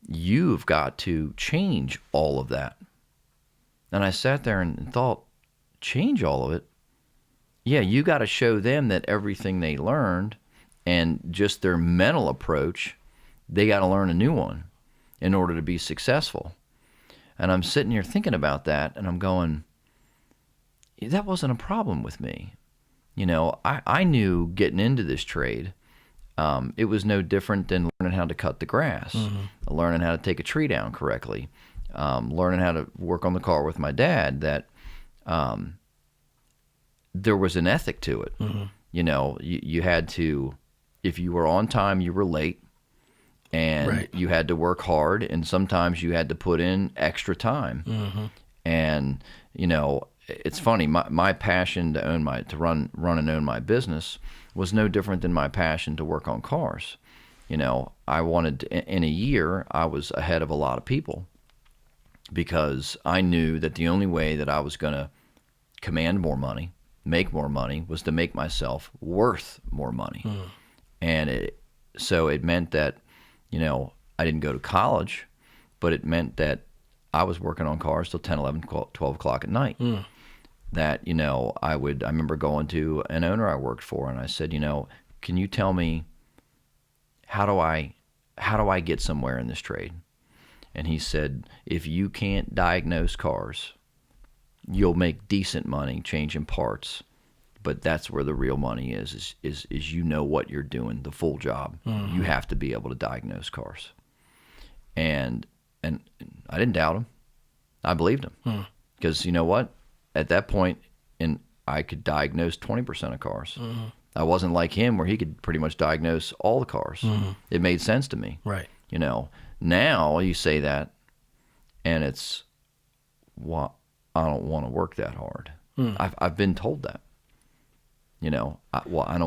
you've got to change all of that. And I sat there and thought, change all of it? Yeah, you got to show them that everything they learned and just their mental approach, they got to learn a new one in order to be successful. And I'm sitting here thinking about that, and I'm going, that wasn't a problem with me. I knew getting into this trade, it was no different than learning how to cut the grass, learning how to take a tree down correctly, learning how to work on the car with my dad, that there was an ethic to it. You had to, if you were on time, you were late, and you had to work hard, and sometimes you had to put in extra time. And, it's funny, my passion to run and own my business was no different than my passion to work on cars. I wanted in a year, I was ahead of a lot of people, because I knew that the only way that I was going to command more money, make more money, was to make myself worth more money. And so it meant that, I didn't go to college, but it meant that I was working on cars till 10, 11, 12 o'clock at night. That, I remember going to an owner I worked for, and I said, can you tell me, how do I get somewhere in this trade? And he said, if you can't diagnose cars, you'll make decent money changing parts, but that's where the real money is what you're doing, the full job. You have to be able to diagnose cars. And I didn't doubt him. I believed him. Because you know what? At that point, I could diagnose 20% of cars. I wasn't like him where he could pretty much diagnose all the cars. It made sense to me. Right. Now you say that, and it's, well, I don't want to work that hard. I've been told that. I don't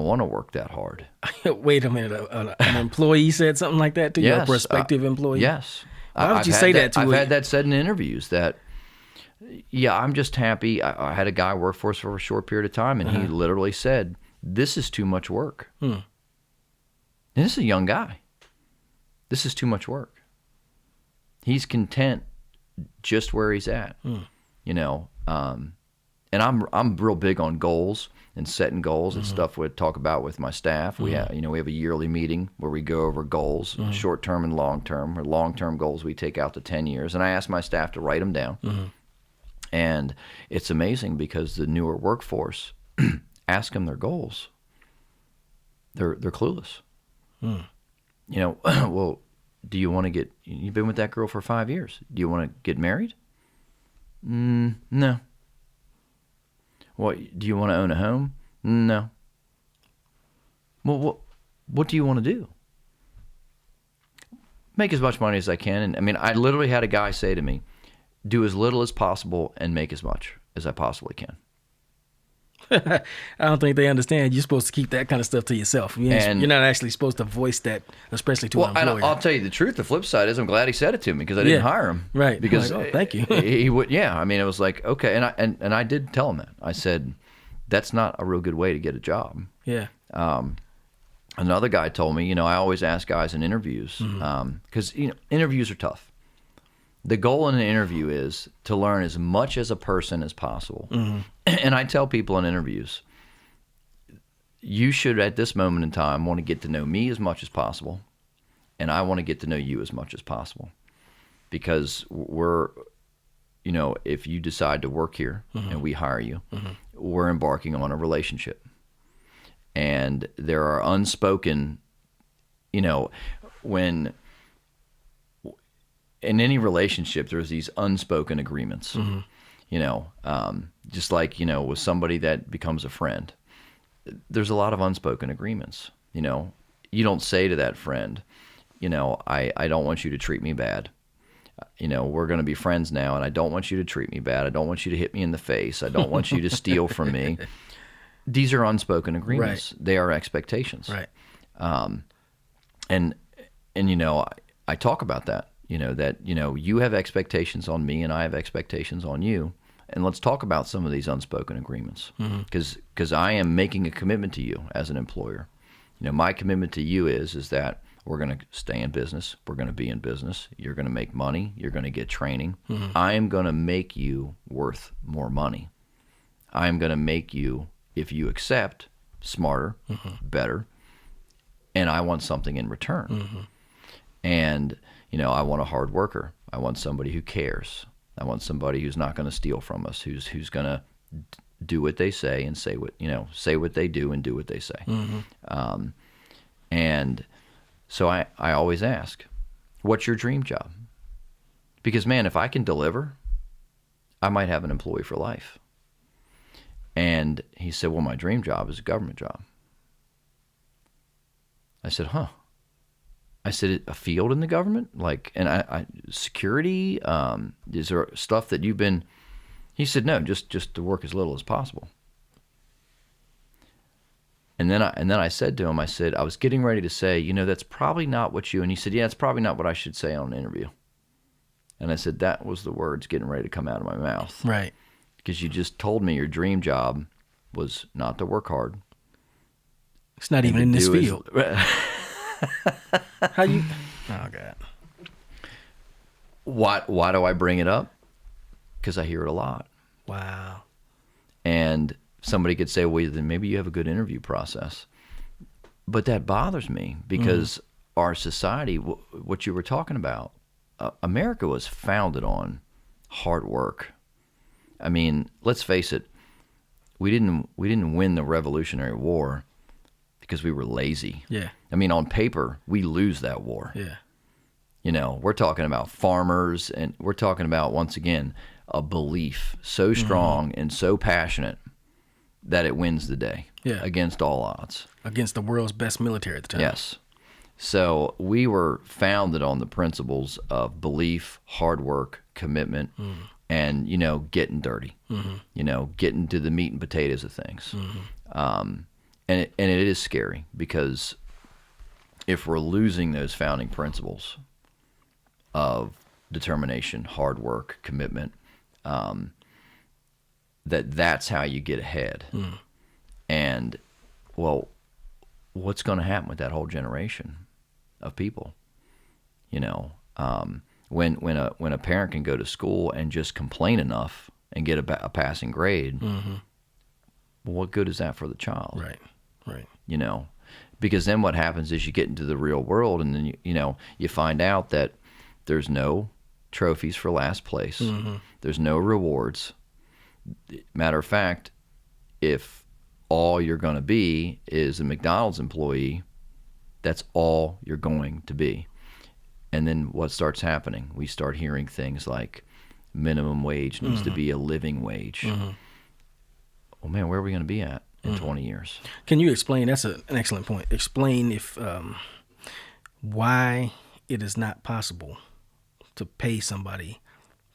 want to work that hard. Wait a minute. An employee said something like that to you? A prospective employee? Yes. Why would you say that to I've had that said in interviews that, yeah, I'm just happy. I had a guy work for us for a short period of time, and he literally said, this is too much work. And this is a young guy. This is too much work. He's content just where he's at. And I'm real big on goals and setting goals and stuff we talk about with my staff. We have a yearly meeting where we go over goals, short term and long term. Or long term goals we take out to 10 years, and I ask my staff to write them down. And it's amazing because the newer workforce, ask them their goals. They're clueless. Well, do you want to get? You've been with that girl for 5 years. Do you want to get married? No. What, do you want to own a home? No. Well, what do you want to do? Make as much money as I can. And I mean, I literally had a guy say to me, do as little as possible and make as much as I possibly can. I don't think they understand. You're supposed to keep that kind of stuff to yourself. You're not actually supposed to voice that, especially to an employer. I'll tell you the truth. The flip side is I'm glad he said it to me, because I didn't hire him. Right. Because like, thank you. He would. Yeah. I mean, it was like, okay. And I did tell him that. I said, that's not a real good way to get a job. Yeah. Another guy told me, I always ask guys in interviews, because interviews are tough. The goal in an interview is to learn as much as a person as possible. And I tell people in interviews, you should at this moment in time want to get to know me as much as possible, and I want to get to know you as much as possible, because if you decide to work here and we hire you, we're embarking on a relationship. And there are unspoken, when in any relationship, there's these unspoken agreements, just like, with somebody that becomes a friend, there's a lot of unspoken agreements. You don't say to that friend, I don't want you to treat me bad. We're going to be friends now, and I don't want you to treat me bad. I don't want you to hit me in the face. I don't want you to steal from me. These are unspoken agreements. Right. They are expectations. Right. And I talk about that, that, you have expectations on me and I have expectations on you. And let's talk about some of these unspoken agreements, because I am making a commitment to you as an employer. My commitment to you is that we're going to stay in business. We're going to be in business. You're going to make money. You're going to get training. I am going to make you worth more money. I am going to make you, if you accept, smarter, better, and I want something in return. And, I want a hard worker. I want somebody who cares. I want somebody who's not going to steal from us, who's going to do what they say and say what they do and do what they say. And so I always ask, what's your dream job? Because, man, if I can deliver, I might have an employee for life. And he said, well, my dream job is a government job. I said, huh. I said, a field in the government? Security? Is there stuff that you've been... He said, no, just to work as little as possible. And then I said to him, I was getting ready to say, that's probably not what you... And he said, yeah, it's probably not what I should say on an interview. And I said, that was the words getting ready to come out of my mouth. Right. Because you just told me your dream job was not to work hard. It's not even in this field. How you... Oh, God. Why do I bring it up? Because I hear it a lot. Wow. And somebody could say, well, then maybe you have a good interview process. But that bothers me, because our society, what you were talking about, America was founded on hard work. I mean, let's face it, we didn't win the Revolutionary War because we were lazy. Yeah. I mean, on paper, we lose that war. Yeah. We're talking about farmers, and we're talking about, once again, a belief so strong and so passionate that it wins the day against all odds. Against the world's best military at the time. Yes. So we were founded on the principles of belief, hard work, commitment, and, getting dirty, getting to the meat and potatoes of things. And it is scary, because if we're losing those founding principles of determination, hard work, commitment, that's how you get ahead. And, well, what's going to happen with that whole generation of people? When a parent can go to school and just complain enough and get a passing grade, well, what good is that for the child? Right. Because then what happens is you get into the real world, and then you find out that there's no trophies for last place. There's no rewards. Matter of fact, if all you're going to be is a McDonald's employee, that's all you're going to be. And then what starts happening? We start hearing things like minimum wage needs to be a living wage. well, man, where are we going to be at in 20 years? Can you explain? That's an excellent point. Explain if why it is not possible to pay somebody,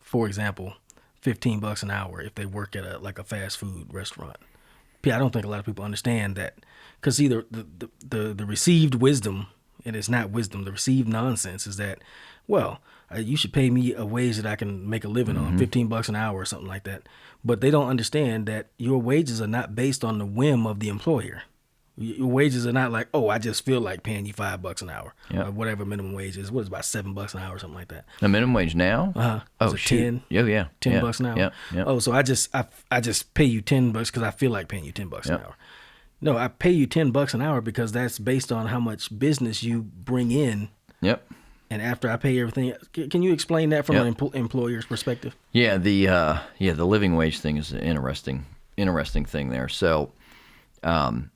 for example, $15 an hour if they work at a fast food restaurant. I don't think a lot of people understand that, because either the received wisdom, and it's not wisdom, the received nonsense is that, well, you should pay me a wage that I can make a living on, $15 an hour or something like that. But they don't understand that your wages are not based on the whim of the employer. Your wages are not like, oh, I just feel like paying you $5 an hour, or whatever minimum wage is. What is it, about $7 an hour or something like that? The minimum wage now? Oh, shoot. 10? Yeah. $10 an hour. Yeah. Oh, so I just pay you $10 because I feel like paying you $10 an hour. No, I pay you $10 an hour because that's based on how much business you bring in. Yep. And after I pay everything, can you explain that from an employer's perspective? Yeah, the living wage thing is an interesting thing there. So, and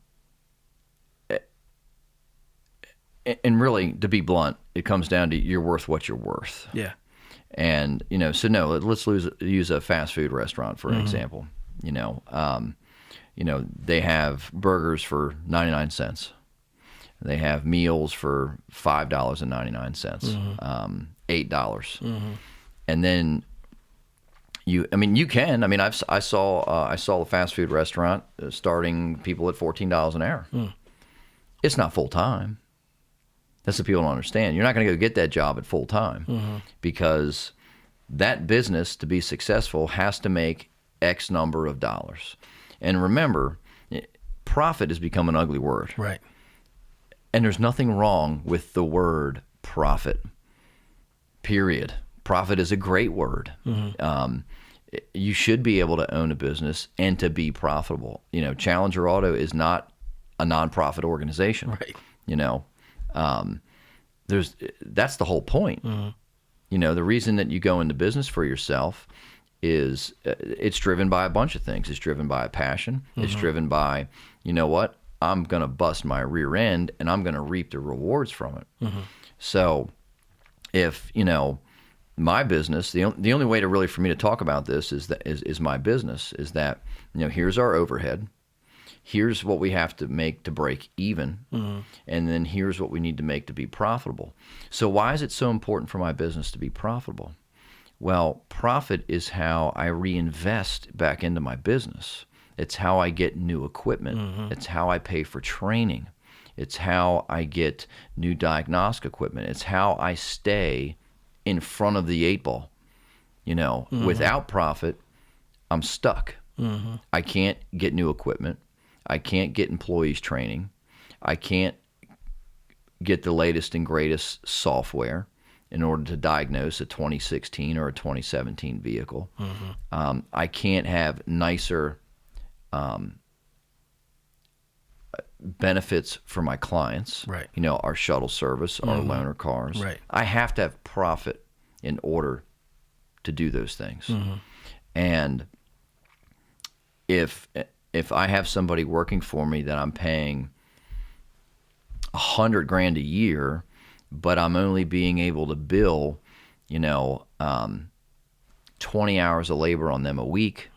really, to be blunt, it comes down to you're worth what you're worth. Yeah. And so no, let's use a fast food restaurant for an example. They have burgers for 99 cents. They have meals for $5.99, $8, and then I saw a fast food restaurant starting people at $14 an hour. It's not full time. That's what people don't understand. You're not going to go get that job at full time because that business, to be successful, has to make X number of dollars. And remember, profit has become an ugly word. Right. And there's nothing wrong with the word profit, period. Profit is a great word. You should be able to own a business and to be profitable. Challenger Auto is not a nonprofit organization. Right. That's the whole point. The reason that you go into business for yourself is it's driven by a bunch of things. It's driven by a passion. It's driven by, I'm going to bust my rear end and I'm going to reap the rewards from it. So if, my business, the only way to really for me to talk about this is my business is that, here's our overhead. Here's what we have to make to break even. And then here's what we need to make to be profitable. So why is it so important for my business to be profitable? Well, profit is how I reinvest back into my business. It's how I get new equipment. It's how I pay for training. It's how I get new diagnostic equipment. It's how I stay in front of the 8 ball. Without profit, I'm stuck. I can't get new equipment. I can't get employees training. I can't get the latest and greatest software in order to diagnose a 2016 or a 2017 vehicle. I can't have nicer benefits for my clients. Right. Our shuttle service, our loaner cars. Right. I have to have profit in order to do those things. And if I have somebody working for me that I'm paying $100,000 a year, but I'm only being able to bill, 20 hours of labor on them a week.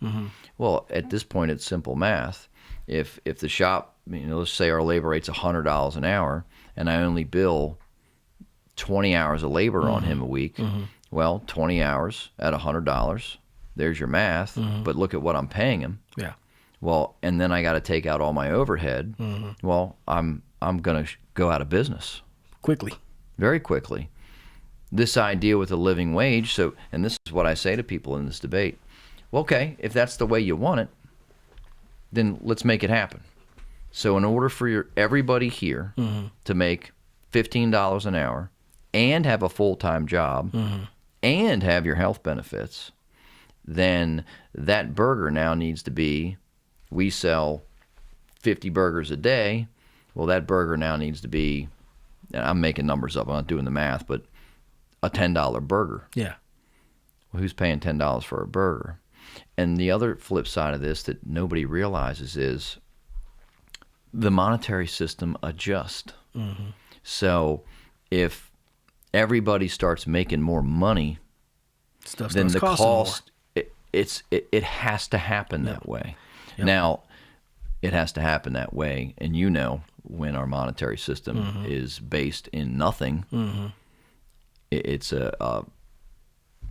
Well, at this point, it's simple math. If the shop, let's say our labor rate's $100 an hour, and I only bill 20 hours of labor on him a week, well, 20 hours at $100, there's your math. But look at what I'm paying him. Yeah. Well, and then I got to take out all my overhead. Well, I'm going to go out of business Quickly. very quickly. This idea with a living wage, and this is what I say to people in this debate. Well, okay, if that's the way you want it, then let's make it happen. So in order for everybody here to make $15 an hour and have a full-time job and have your health benefits, then that burger now needs to be, we sell 50 burgers a day. Well, that burger now needs to be, I'm making numbers up, I'm not doing the math, but a $10 burger. Yeah. Well, who's paying $10 for a burger? And the other flip side of this that nobody realizes is the monetary system adjusts. So if everybody starts making more money, Stuff then starts the costing cost, it has to happen that way. Yep. Now, it has to happen that way. And when our monetary system is based in nothing, it's a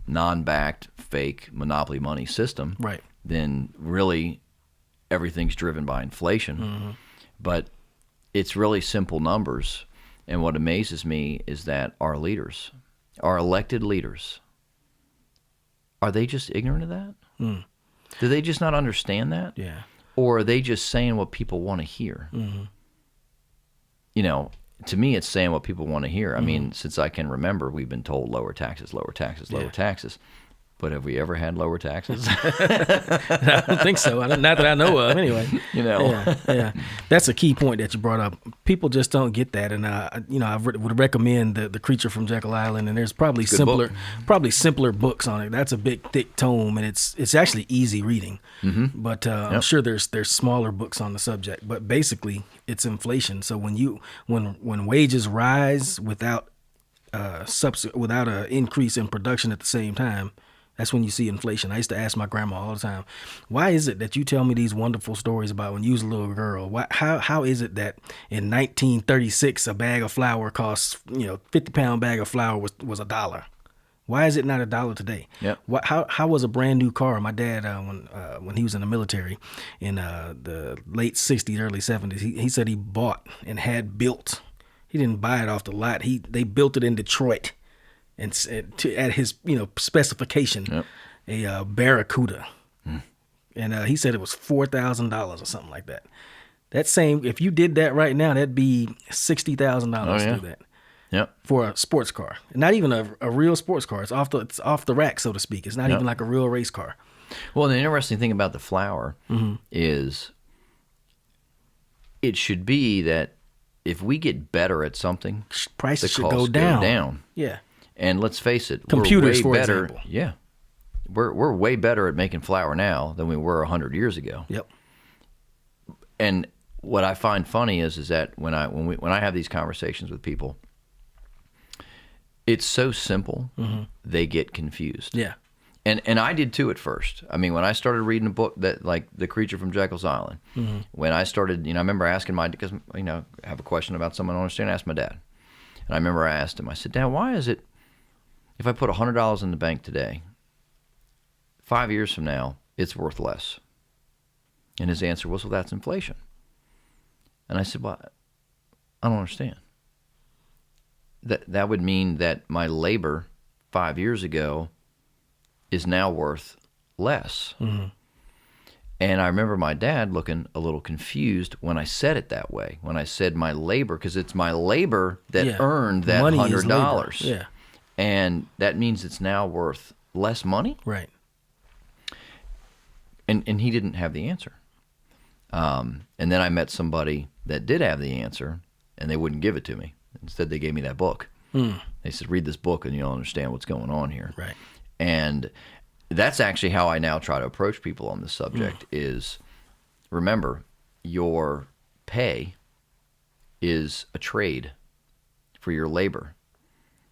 non-backed, fake monopoly money system, Right. then really everything's driven by inflation. But it's really simple numbers. And what amazes me is that our leaders, our elected leaders, are they just ignorant of that? Do they just not understand that? Yeah. Or are they just saying what people want to hear? To me, it's saying what people want to hear. I mean, since I can remember, we've been told lower taxes, lower taxes, lower taxes. But have we ever had lower taxes? I don't think so. Not that I know of, anyway. Yeah. That's a key point that you brought up. People just don't get that, and I would recommend the Creature from Jekyll Island. And there's probably simpler books on it. That's a big, thick tome, and it's actually easy reading. But I'm sure there's smaller books on the subject. But basically, it's inflation. So when wages rise without an increase in production at the same time, that's when you see inflation. I used to ask my grandma all the time, why is it that you tell me these wonderful stories about when you was a little girl? How is it that in 1936 a bag of flour costs, 50-pound bag of flour was $1? Why is it not $1 today? Yep. How was a brand new car? My dad, when he was in the military in the late 60s, early 70s, he said he bought and had built. He didn't buy it off the lot. They built it in Detroit. And at his specification, a Barracuda, and he said it was $4,000 or something like that. If you did that right now, that'd be $60,000 to do that. Yep. For a sports car, not even a real sports car. It's off the rack, so to speak. It's not even like a real race car. Well, the interesting thing about the flour is it should be that if we get better at something, prices the should costs go down. Go down. Yeah. And let's face it, computers, we're way for better. example. Yeah, we're way better at making flour now than we were 100 years ago. Yep. And what I find funny is that when I have these conversations with people, it's so simple, they get confused. Yeah. And I did too at first. I mean, when I started reading a book that like The Creature from Jekyll's Island, when I started, I remember asking because I have a question about someone I don't understand, I asked my dad. And I remember I asked him, I said, Dad, why is it if I put $100 in the bank today, 5 years from now, it's worth less? And his answer was, well, that's inflation. And I said, well, I don't understand. That would mean that my labor 5 years ago is now worth less. And I remember my dad looking a little confused when I said it that way. When I said my labor, because it's my labor that earned that money is $100. labor. Yeah. And that means it's now worth less money? Right. And he didn't have the answer. And then I met somebody that did have the answer, and they wouldn't give it to me. Instead, they gave me that book. They said, read this book and you'll understand what's going on here. Right. And that's actually how I now try to approach people on this subject is, remember, your pay is a trade for your labor.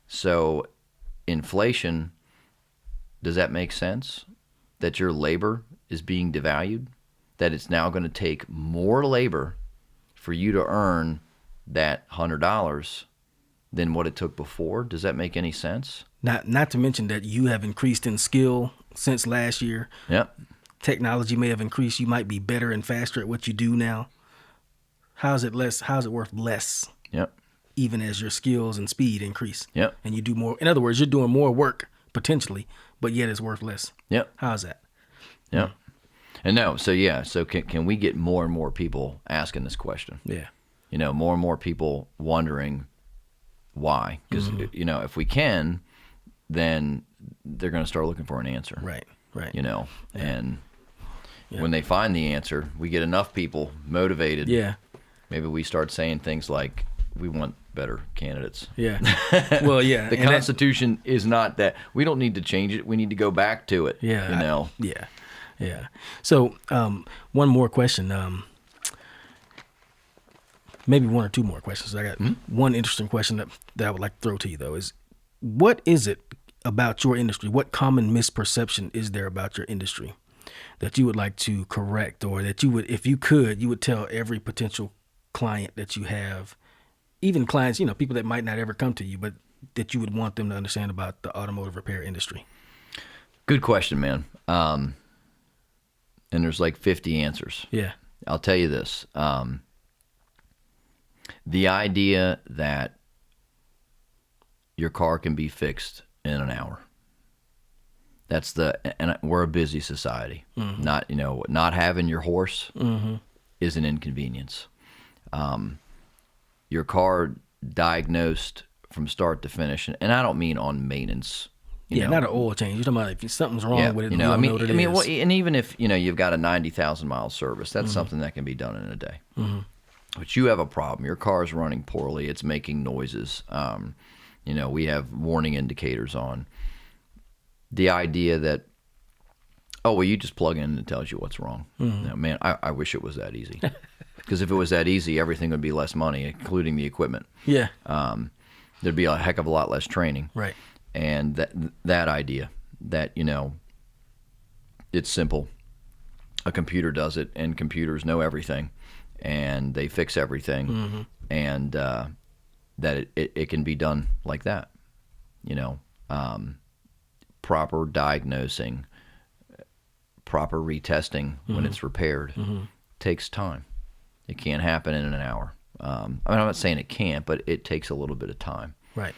So inflation, does that make sense? That your labor is being devalued? That it's now going to take more labor for you to earn that $100 than what it took before? Does that make any sense? Not to mention that you have increased in skill since last year. Yep. Technology may have increased. You might be better and faster at what you do now. How's it worth less? Yep. Even as your skills and speed increase. Yep. And you do more. In other words, you're doing more work potentially, but yet it's worth less. Yep. How's that? Yep. And so can we get more and more people asking this question? Yeah. More and more people wondering why. Because, if we can, then they're going to start looking for an answer. Right. And when they find the answer, we get enough people motivated. Yeah. Maybe we start saying things like, we want better candidates. Yeah. Well, yeah. The Constitution is not that. We don't need to change it. We need to go back to it. Yeah. Yeah. So one more question. Maybe one or two more questions. I got one interesting question that I would like to throw to you, though, is what is it about your industry? What common misperception is there about your industry that you would like to correct, or that you would, if you could, you would tell every potential client that you have, even clients, people that might not ever come to you, but that you would want them to understand about the automotive repair industry? Good question, man. And there's like 50 answers. Yeah. I'll tell you this. The idea that your car can be fixed in an hour. And we're a busy society. Mm-hmm. Not having your horse mm-hmm. is an inconvenience. Your car diagnosed from start to finish, and I don't mean on maintenance. Not an oil change. You're talking about if something's wrong with it. And even if you've got a 90,000 mile service, that's mm-hmm. something that can be done in a day. Mm-hmm. But you have a problem. Your car's running poorly. It's making noises. We have warning indicators on. The idea that, you just plug in and it tells you what's wrong. Mm-hmm. Man, I wish it was that easy. Because if it was that easy, everything would be less money, including the equipment. Yeah. There'd be a heck of a lot less training. Right. And that idea that, it's simple. A computer does it, and computers know everything, and they fix everything, mm-hmm. and that it can be done like that. Proper diagnosing, proper retesting mm-hmm. when it's repaired mm-hmm. takes time. It can't happen in an hour. I'm not saying it can't, but it takes a little bit of time. Right.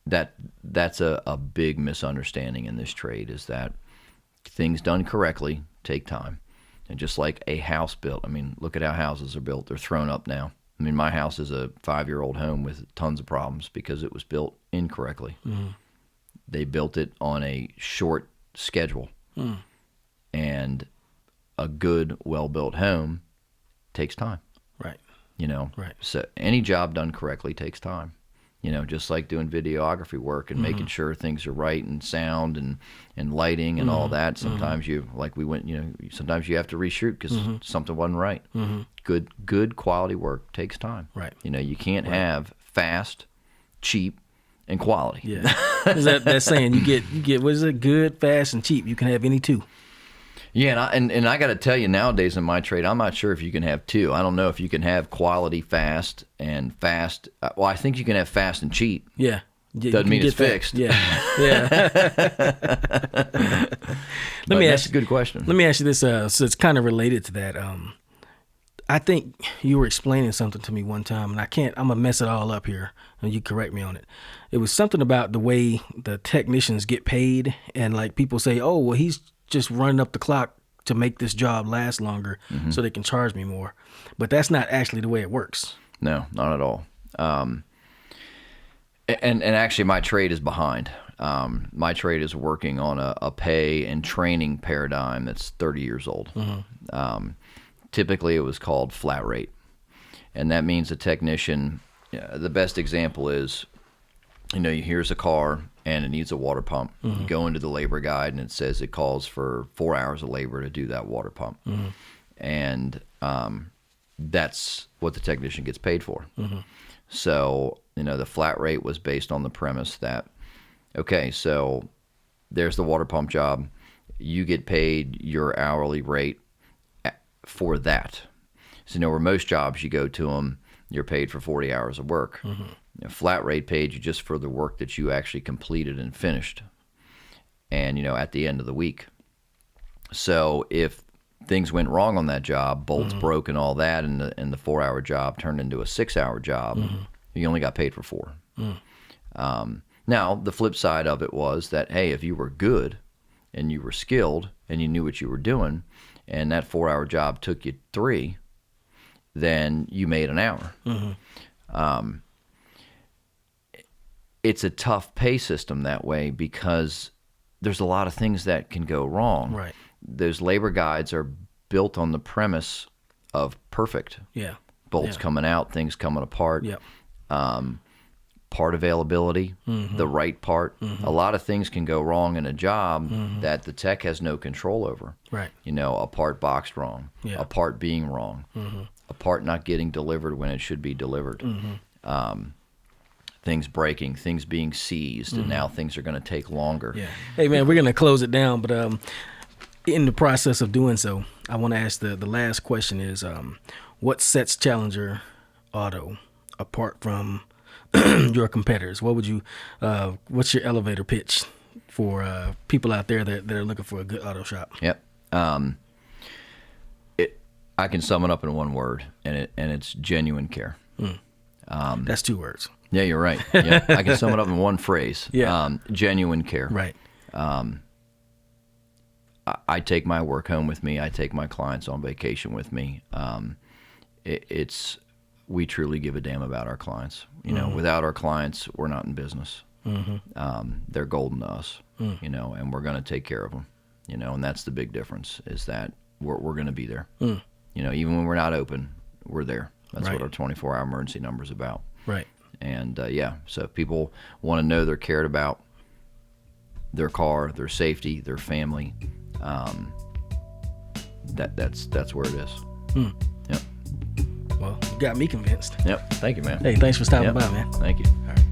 That's a big misunderstanding in this trade, is that things done correctly take time. And just like a house built, look at how houses are built. They're thrown up now. My house is a 5-year-old home with tons of problems because it was built incorrectly. Mm-hmm. They built it on a short schedule. Mm. And a good, well-built home takes time. Right. Right. So any job done correctly takes time. Just like doing videography work and mm-hmm. making sure things are right, and sound and lighting and mm-hmm. all that. Sometimes mm-hmm. sometimes you have to reshoot because mm-hmm. something wasn't right. Mm-hmm. Good quality work takes time. Right. You can't right. have fast, cheap, and quality. Yeah. Is that saying you get what is it? Good, fast, and cheap. You can have any two. Yeah, and I got to tell you, nowadays in my trade, I'm not sure if you can have two. I don't know if you can have quality fast and fast. Well, I think you can have fast and cheap. Yeah. Doesn't mean it's fixed. Yeah. Yeah. That's a good question. Let me ask you this. So it's kind of related to that. I think you were explaining something to me one time, and I'm going to mess it all up here, and you correct me on it. It was something about the way the technicians get paid, and like people say, oh, well, he's just running up the clock to make this job last longer mm-hmm. so they can charge me more. But that's not actually the way it works. No, not at all. And actually my trade is behind. My trade is working on a pay and training paradigm that's 30 years old. Mm-hmm. Typically it was called flat rate. And that means a technician, the best example is, here's a car and it needs a water pump. Mm-hmm. You go into the labor guide and it says it calls for 4 hours of labor to do that water pump. Mm-hmm. And that's what the technician gets paid for. Mm-hmm. So, the flat rate was based on the premise that, okay, so there's the water pump job. You get paid your hourly rate for that. So, where most jobs you go to them, you're paid for 40 hours of work. Mm-hmm. Flat rate paid you just for the work that you actually completed and finished, and at the end of the week. So if things went wrong on that job, bolts mm-hmm. broke and all that, and the 4-hour job turned into a 6-hour job, mm-hmm. you only got paid for 4. Mm. Now the flip side of it was that, hey, if you were good and you were skilled and you knew what you were doing, and that 4-hour job took you 3, then you made an hour. Mm-hmm. It's a tough pay system that way because there's a lot of things that can go wrong. Right. Those labor guides are built on the premise of perfect. Yeah. Bolts coming out, things coming apart. Yep. Part availability, mm-hmm. the right part. Mm-hmm. A lot of things can go wrong in a job mm-hmm. that the tech has no control over. Right. A part boxed wrong, a part being wrong, mm-hmm. a part not getting delivered when it should be delivered. Mm-hmm. things breaking, things being seized, and now things are going to take longer. Yeah. Hey, man, we're going to close it down, but in the process of doing so, I want to ask the last question is, what sets Challenger Auto apart from your competitors? What would you, what's your elevator pitch for people out there that are looking for a good auto shop? Yep. I can sum it up in one word, and it's genuine care. That's 2 words. Yeah, you're right. Yeah, I can sum it up in one phrase. Yeah. Genuine care. Right. I take my work home with me. I take my clients on vacation with me. We truly give a damn about our clients. You know, without our clients, we're not in business. They're golden to us. You know, and we're going to take care of them. You know, and that's the big difference is that we're going to be there. You know, even when we're not open, we're there. That's Right. what our 24-hour emergency number is about. Right. And so if people want to know they're cared about, their car, their safety, their family, that's where it is. Well, you got me convinced. Yep. Thank you, man. Hey, thanks for stopping Yep. by, man. Thank you. All right.